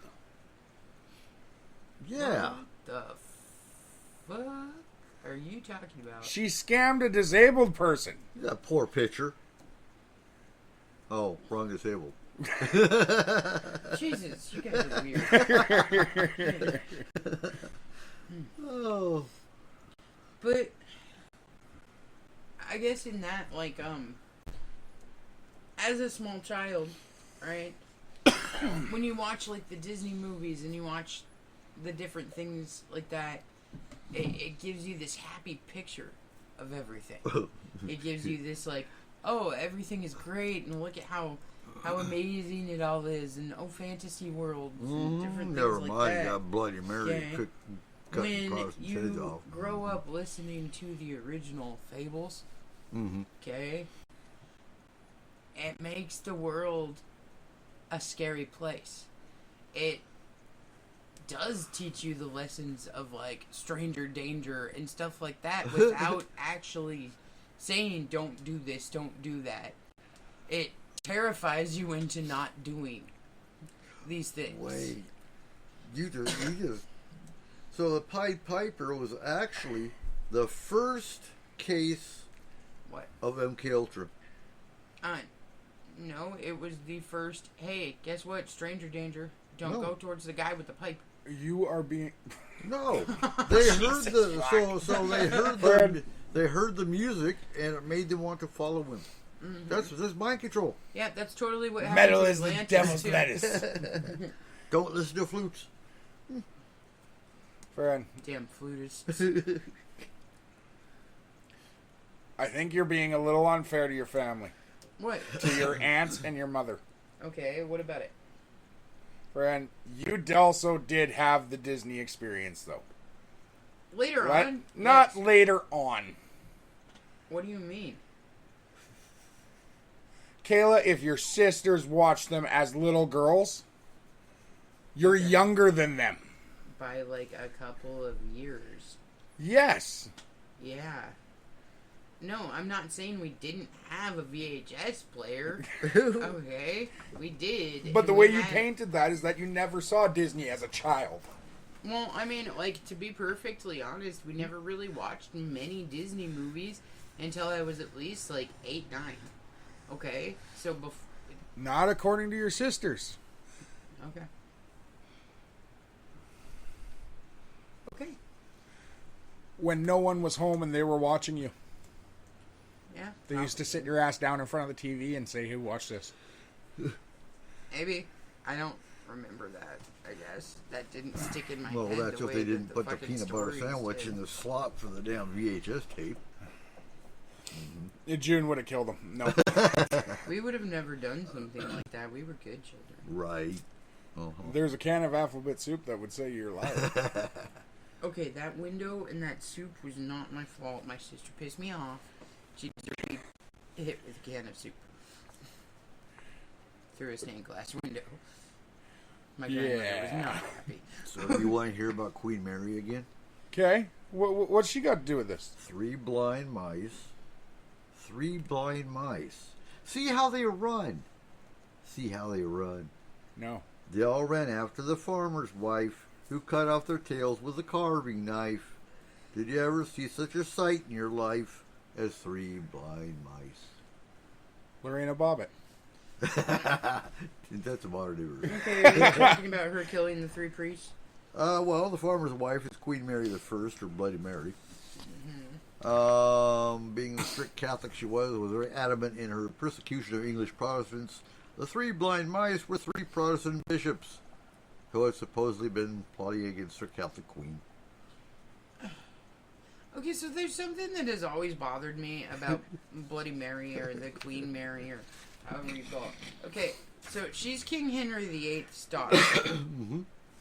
Yeah. What the fuck are you talking about? She scammed a disabled person. That poor picture. Oh, wrong disabled. Jesus, you guys are weird. Oh. But I guess in that, like, as a small child, right? When you watch like the Disney movies and you watch the different things like that, it gives you this happy picture of everything. It gives you this like, oh, everything is great, and look at how amazing it all is, and oh, fantasy worlds and different things Never like mind, that. got Bloody Mary Okay. cutting When Protestants' heads you off. grow up listening to the original fables, Mm-hmm. okay, it makes the world a scary place. It does teach you the lessons of like stranger danger and stuff like that without actually saying don't do this, don't do that. It terrifies you into not doing these things. Wait, you just. So the Pied Piper was actually the first case What? of MK Ultra. No, it was the first. Hey, guess what? Stranger danger. Don't No. go towards the guy with the pipe. You are being. No, they heard the so they heard the music and it made them want to follow him. Mm-hmm. That's mind control. Yeah, that's totally what happened. Metal to is the Atlantis, devil's too. lettuce. Don't listen to flutes. Friend, Damn flutists. I think you're being a little unfair to your family, What? to your aunts and your mother. Okay, what about it? Friend, you also did have the Disney experience, though. Later Right? on? Not Yes. later on. What do you mean? Kayla, if your sisters watched them as little girls, you're younger than them. By like a couple of years. Yes. Yeah. No, I'm not saying we didn't have a VHS player. Okay, we did. But the and way we you had- painted that is that you never saw Disney as a child. Well, I mean, like, to be perfectly honest, we never really watched many Disney movies until I was at least, like, 8, 9. Okay? So, Not according to your sisters. okay. Okay. When no one was home and they were watching you. Yeah. They used to sit your ass down in front of the TV and say, hey, watch this. Maybe. I don't remember that, I guess. That didn't stick in my Well, head. that's the what way they that didn't put the fucking peanut butter stories sandwich did. in the slot for the damn VHS tape. June would have killed him. No. We would have never done something like that. We were good children. Right. Uh-huh. There's a can of alphabet soup that would say you're a liar. Okay, that window and that soup was not my fault. My sister pissed me off. She deserved to be hit with a can of soup through a stained glass window. My grandmother was not happy. So you want to hear about Queen Mary again? Okay. What's she got to do with this? 3 blind mice. 3 blind mice. See how they run. See how they run. No. They all ran after the farmer's wife, who cut off their tails with a carving knife. Did you ever see such a sight in your life as 3 blind mice? Lorena Bobbitt. That's a modern day version. Okay, are you talking about her killing the 3 priests? Well, the farmer's wife is Queen Mary the First, or Bloody Mary. Being the strict Catholic she was very adamant in her persecution of English Protestants. The 3 blind mice were 3 Protestant bishops who had supposedly been plotting against their Catholic queen. Okay, so there's something that has always bothered me about Bloody Mary or the Queen Mary or however you call it. Okay, so she's King Henry VIII's daughter.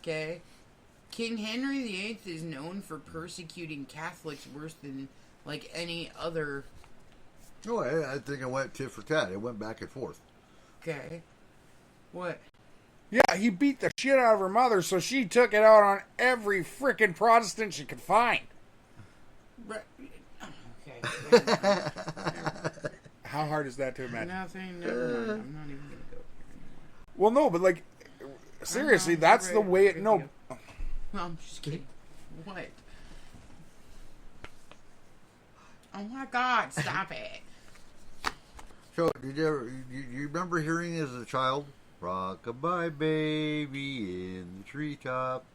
Okay? King Henry VIII is known for persecuting Catholics worse than, like, any other... Oh, I think it went tit for tat. It went back and forth. Okay. What? Yeah, he beat the shit out of her mother, so she took it out on every frickin' Protestant she could find. Right. Okay. Never mind. How hard is that to imagine? Nothing, never mind. I'm not even going to go here anymore. Well, no, but like, seriously, I know, that's the right, way it. right, No, yeah. No, I'm just kidding. What? Oh my God! Stop it! So, did you ever, you remember hearing as a child, "Rock-a-bye baby in the treetop"?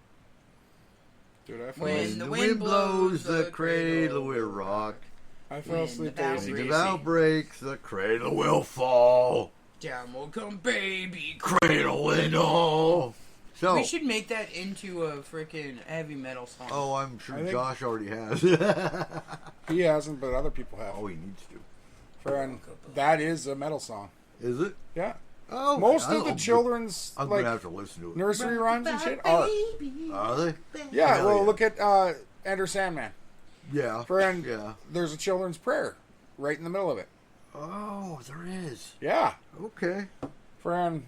dude, I fell, When the wind blows, the cradle will rock. I fell when asleep. the Daisy. When the Gracie. bow breaks, the cradle will fall. Down will come baby. Cradle and all. So, We should make that into a freaking heavy metal song. oh, I'm sure I think- Josh already has. He hasn't, but other people have. Oh, he needs to. Friend, that is a metal song. Is it? Yeah. Oh, Most I of the don't- children's I'm like gonna have to listen to it. nursery rhymes and shit are. Are they? Yeah, Hell well, yeah. look at Enter Sandman. Yeah. Friend, Yeah. there's a children's prayer right in the middle of it. Oh, there is. Yeah. Okay. Friend,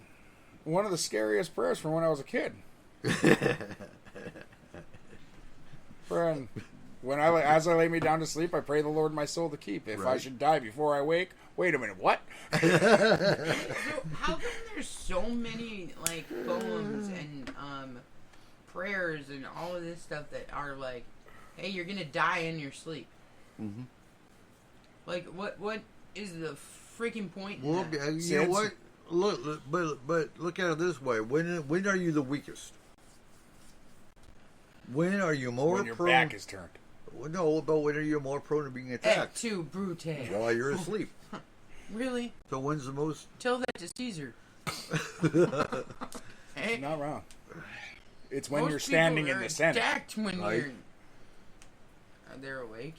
one of the scariest prayers from when I was a kid. Friend, as I lay me down to sleep, I pray the Lord my soul to keep. If I Right. should die before I wake, wait a minute, what? So how come there's so many like poems and prayers and all of this stuff that are like, hey, you're gonna die in your sleep? Mhm. Like what is the freaking point? In Well, that? you know what? Look, but look at it this way: when are you the weakest? When are you more When your prone? back is turned. Well, no, but when are you more prone to being Et attacked? tu, Brute. While you're asleep. Really? So when's the most? Tell that to Caesar. Hey, Not wrong. It's when most you're people standing in are the Senate. attacked when Right. you're. They're awake.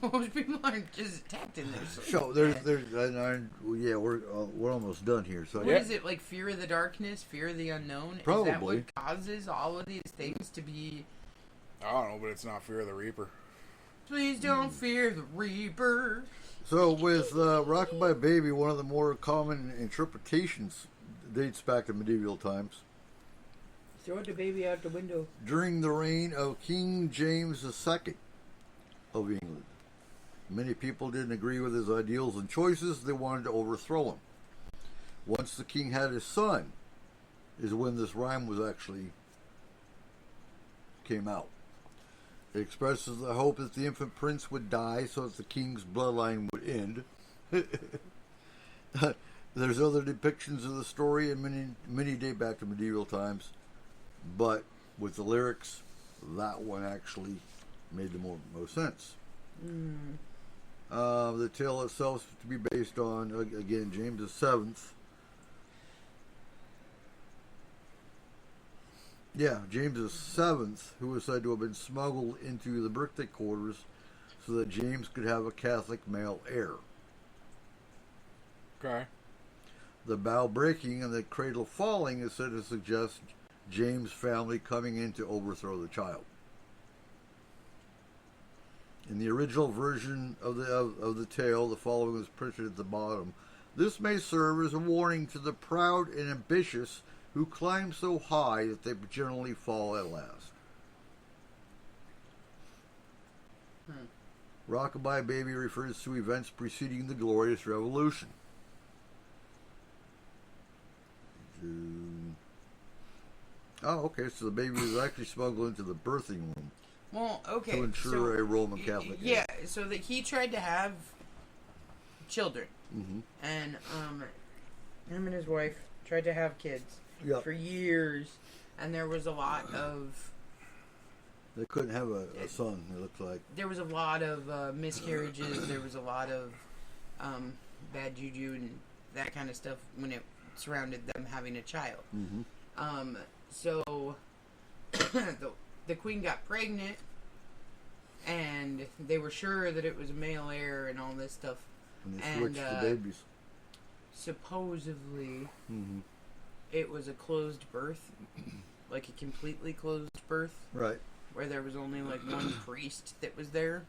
Most people aren't just attacked in their sleep. So yeah, we're almost done here. So What is it, like fear of the darkness, fear of the unknown? Is that Probably. what causes all of these things to be? I don't know, but it's not Fear of the Reaper. Please don't fear the Reaper. So with Rockabye Baby, one of the more common interpretations dates back to medieval times. Throw the baby out the window. During the reign of King James II of England, many people didn't agree with his ideals and choices. They wanted to overthrow him. Once the king had his son, is when this rhyme was actually came out. It expresses the hope that the infant prince would die so that the king's bloodline would end. There's other depictions of the story, and many date back to medieval times. But with the lyrics, that one actually made the most sense. The tale itself is to be based on, again, James VII. Yeah, James VII, who was said to have been smuggled into the birthday quarters so that James could have a Catholic male heir. Okay. The bough breaking and the cradle falling is said to suggest James' family coming in to overthrow the child. In the original version of the tale, the following is printed at the bottom. This may serve as a warning to the proud and ambitious who climb so high that they generally fall at last. Rockabye Baby refers to events preceding the Glorious Revolution. Oh, okay, so the baby was actually smuggled into the birthing room Well, okay. to ensure so, a Roman Catholic. Yeah, so that he tried to have children, Mm-hmm. and him and his wife tried to have kids Yeah. for years, and there was a lot of They couldn't have a son, it looks like. miscarriages. There was a lot of bad juju and that kind of stuff when it surrounded them having a child. Mm-hmm. So the queen got pregnant, and they were sure that it was a male heir and all this stuff. And they And, switched the babies. Supposedly, Mm-hmm. it was a closed birth, like a completely closed birth, Right. where there was only like one priest that was there.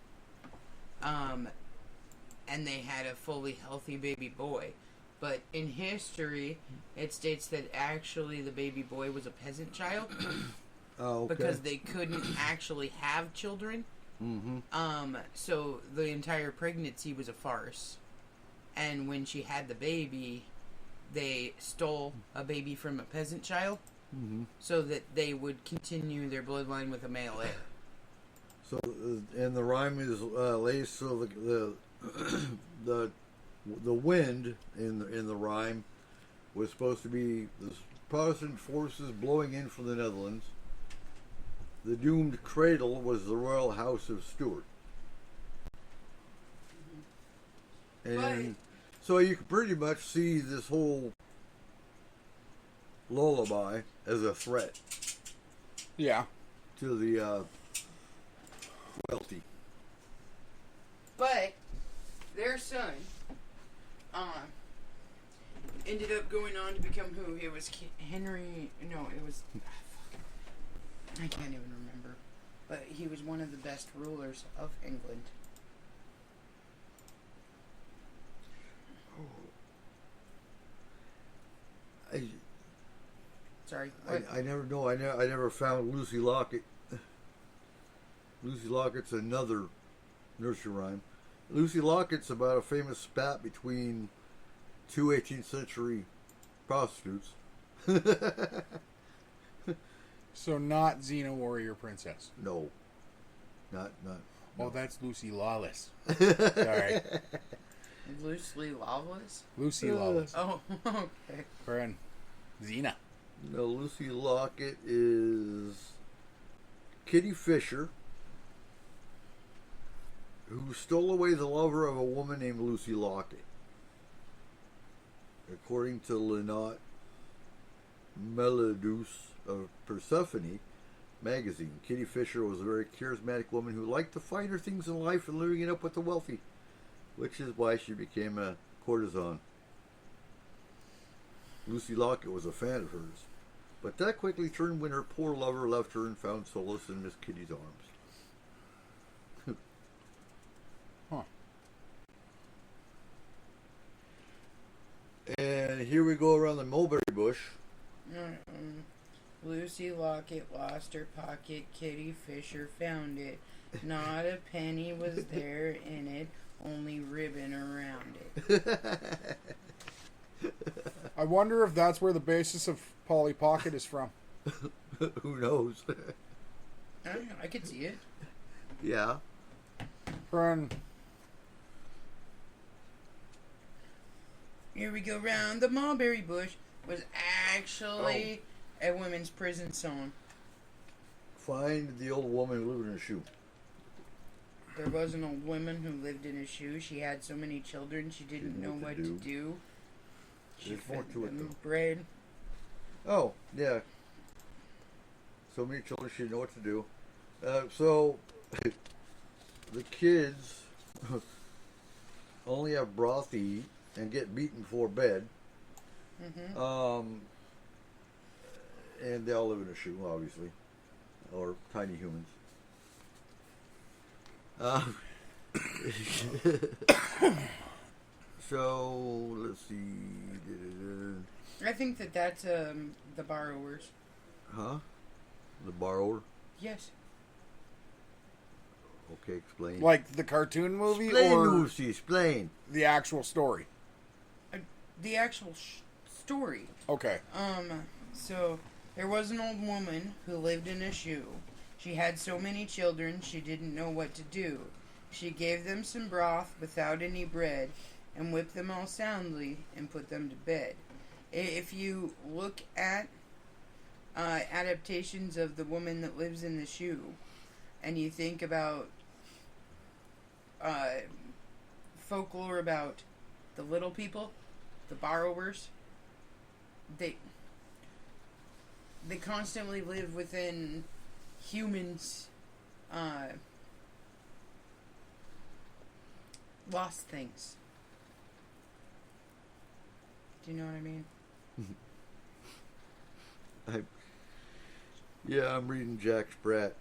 And they had a fully healthy baby boy. But in history, it states that actually the baby boy was a peasant child Oh, okay. because they couldn't actually have children. Mm-hmm. So the entire pregnancy was a farce. And when she had the baby, they stole a baby from a peasant child Mm-hmm. so that they would continue their bloodline with a male heir. So, and the rhyme is laced so the wind in the rhyme was supposed to be the Protestant forces blowing in from the Netherlands. The doomed cradle was the royal house of Stuart. And so you can pretty much see this whole lullaby as a threat Yeah. to the wealthy. But their son ended up going on to become who? It was Henry. No, it was. I can't even remember. But he was one of the best rulers of England. Sorry. What? I never know. I never found Lucy Locket. Lucy Lockett's another nursery rhyme. Lucy Lockett's about a famous spat between two 18th century prostitutes. So not Xena Warrior Princess. No, not. Oh, that's Lucy Lawless. Sorry. Loosely lawless? Lucy Lawless. Oh, okay. Friend. Xena. No, Lucy Locket is Kitty Fisher, who stole away the lover of a woman named Lucy Locket. According to Lynott Melodus of Persephone magazine, Kitty Fisher was a very charismatic woman who liked the finer things in life and living it up with the wealthy, which is why she became a courtesan. Lucy Locket was a fan of hers, but that quickly turned when her poor lover left her and found solace in Miss Kitty's arms. Huh. And here we go around the mulberry bush. Lucy Locket lost her pocket. Kitty Fisher found it. Not a penny was there in it, only ribbon around it. I wonder if that's where the basis of Polly Pocket is from. Who knows? I don't know, I could see it. Yeah. Friend. Here we go round the mulberry bush was actually a women's prison song. Find the old woman who lived in a shoe. There was an old woman who lived in a shoe. She had so many children she didn't know what to do. She There's more fed to it, them though. bread. Oh, yeah. So many children she didn't know what to do. So the kids only have broth to eat and get beaten before bed. Mm-hmm. And they all live in a shoe, obviously, or tiny humans. So let's see. I think that's the borrowers. Huh? The borrower. Yes. Okay, explain. Like the cartoon movie Explain, or Lucy, explain. the actual story? The actual story. Okay. So there was an old woman who lived in a shoe. She had so many children she didn't know what to do. She gave them some broth without any bread and whipped them all soundly and put them to bed. If you look at adaptations of The Woman That Lives in the Shoe and you think about folklore about the little people, the borrowers, they constantly live within humans' lost things. Do you know what I mean? Yeah, I'm reading Jack Sprat.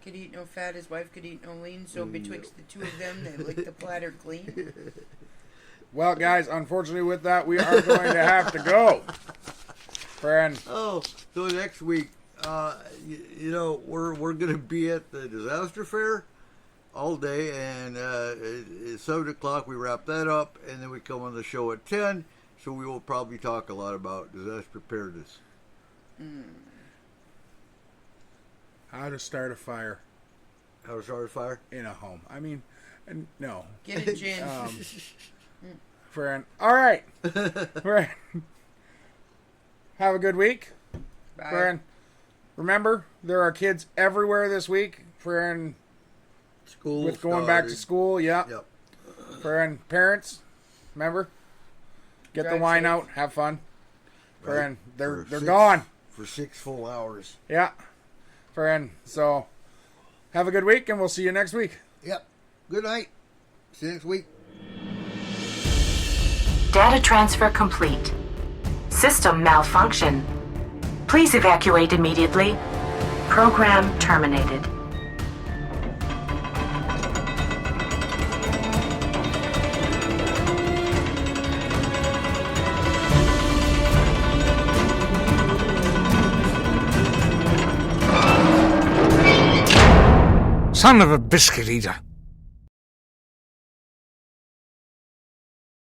Could eat no fat, his wife could eat no lean, so betwixt the two of them they lick the platter clean. Well, guys, unfortunately with that, we are going to have to go. Friend. Oh, so next week, you know, we're going to be at the disaster fair all day, and it's 7 o'clock. We wrap that up, and then we come on the show at 10. So we will probably talk a lot about disaster preparedness. How to start a fire How to start a fire? in a home. I mean, no. Get a gin. Friend. All right. Friend. Have a good week. Bye. Friend. Remember, there are kids everywhere this week. Friend. School With going back to started. school. Yep. Yep. Friend. Parents. Remember. Get the Drive wine safe. out. Have fun. Friend, they're For six- gone. for 6 full hours. Yeah. Friend. So have a good week and we'll see you next week. Yep. Good night. See you next week. Data transfer complete. System malfunction. Please evacuate immediately. Program terminated. Son of a biscuit eater.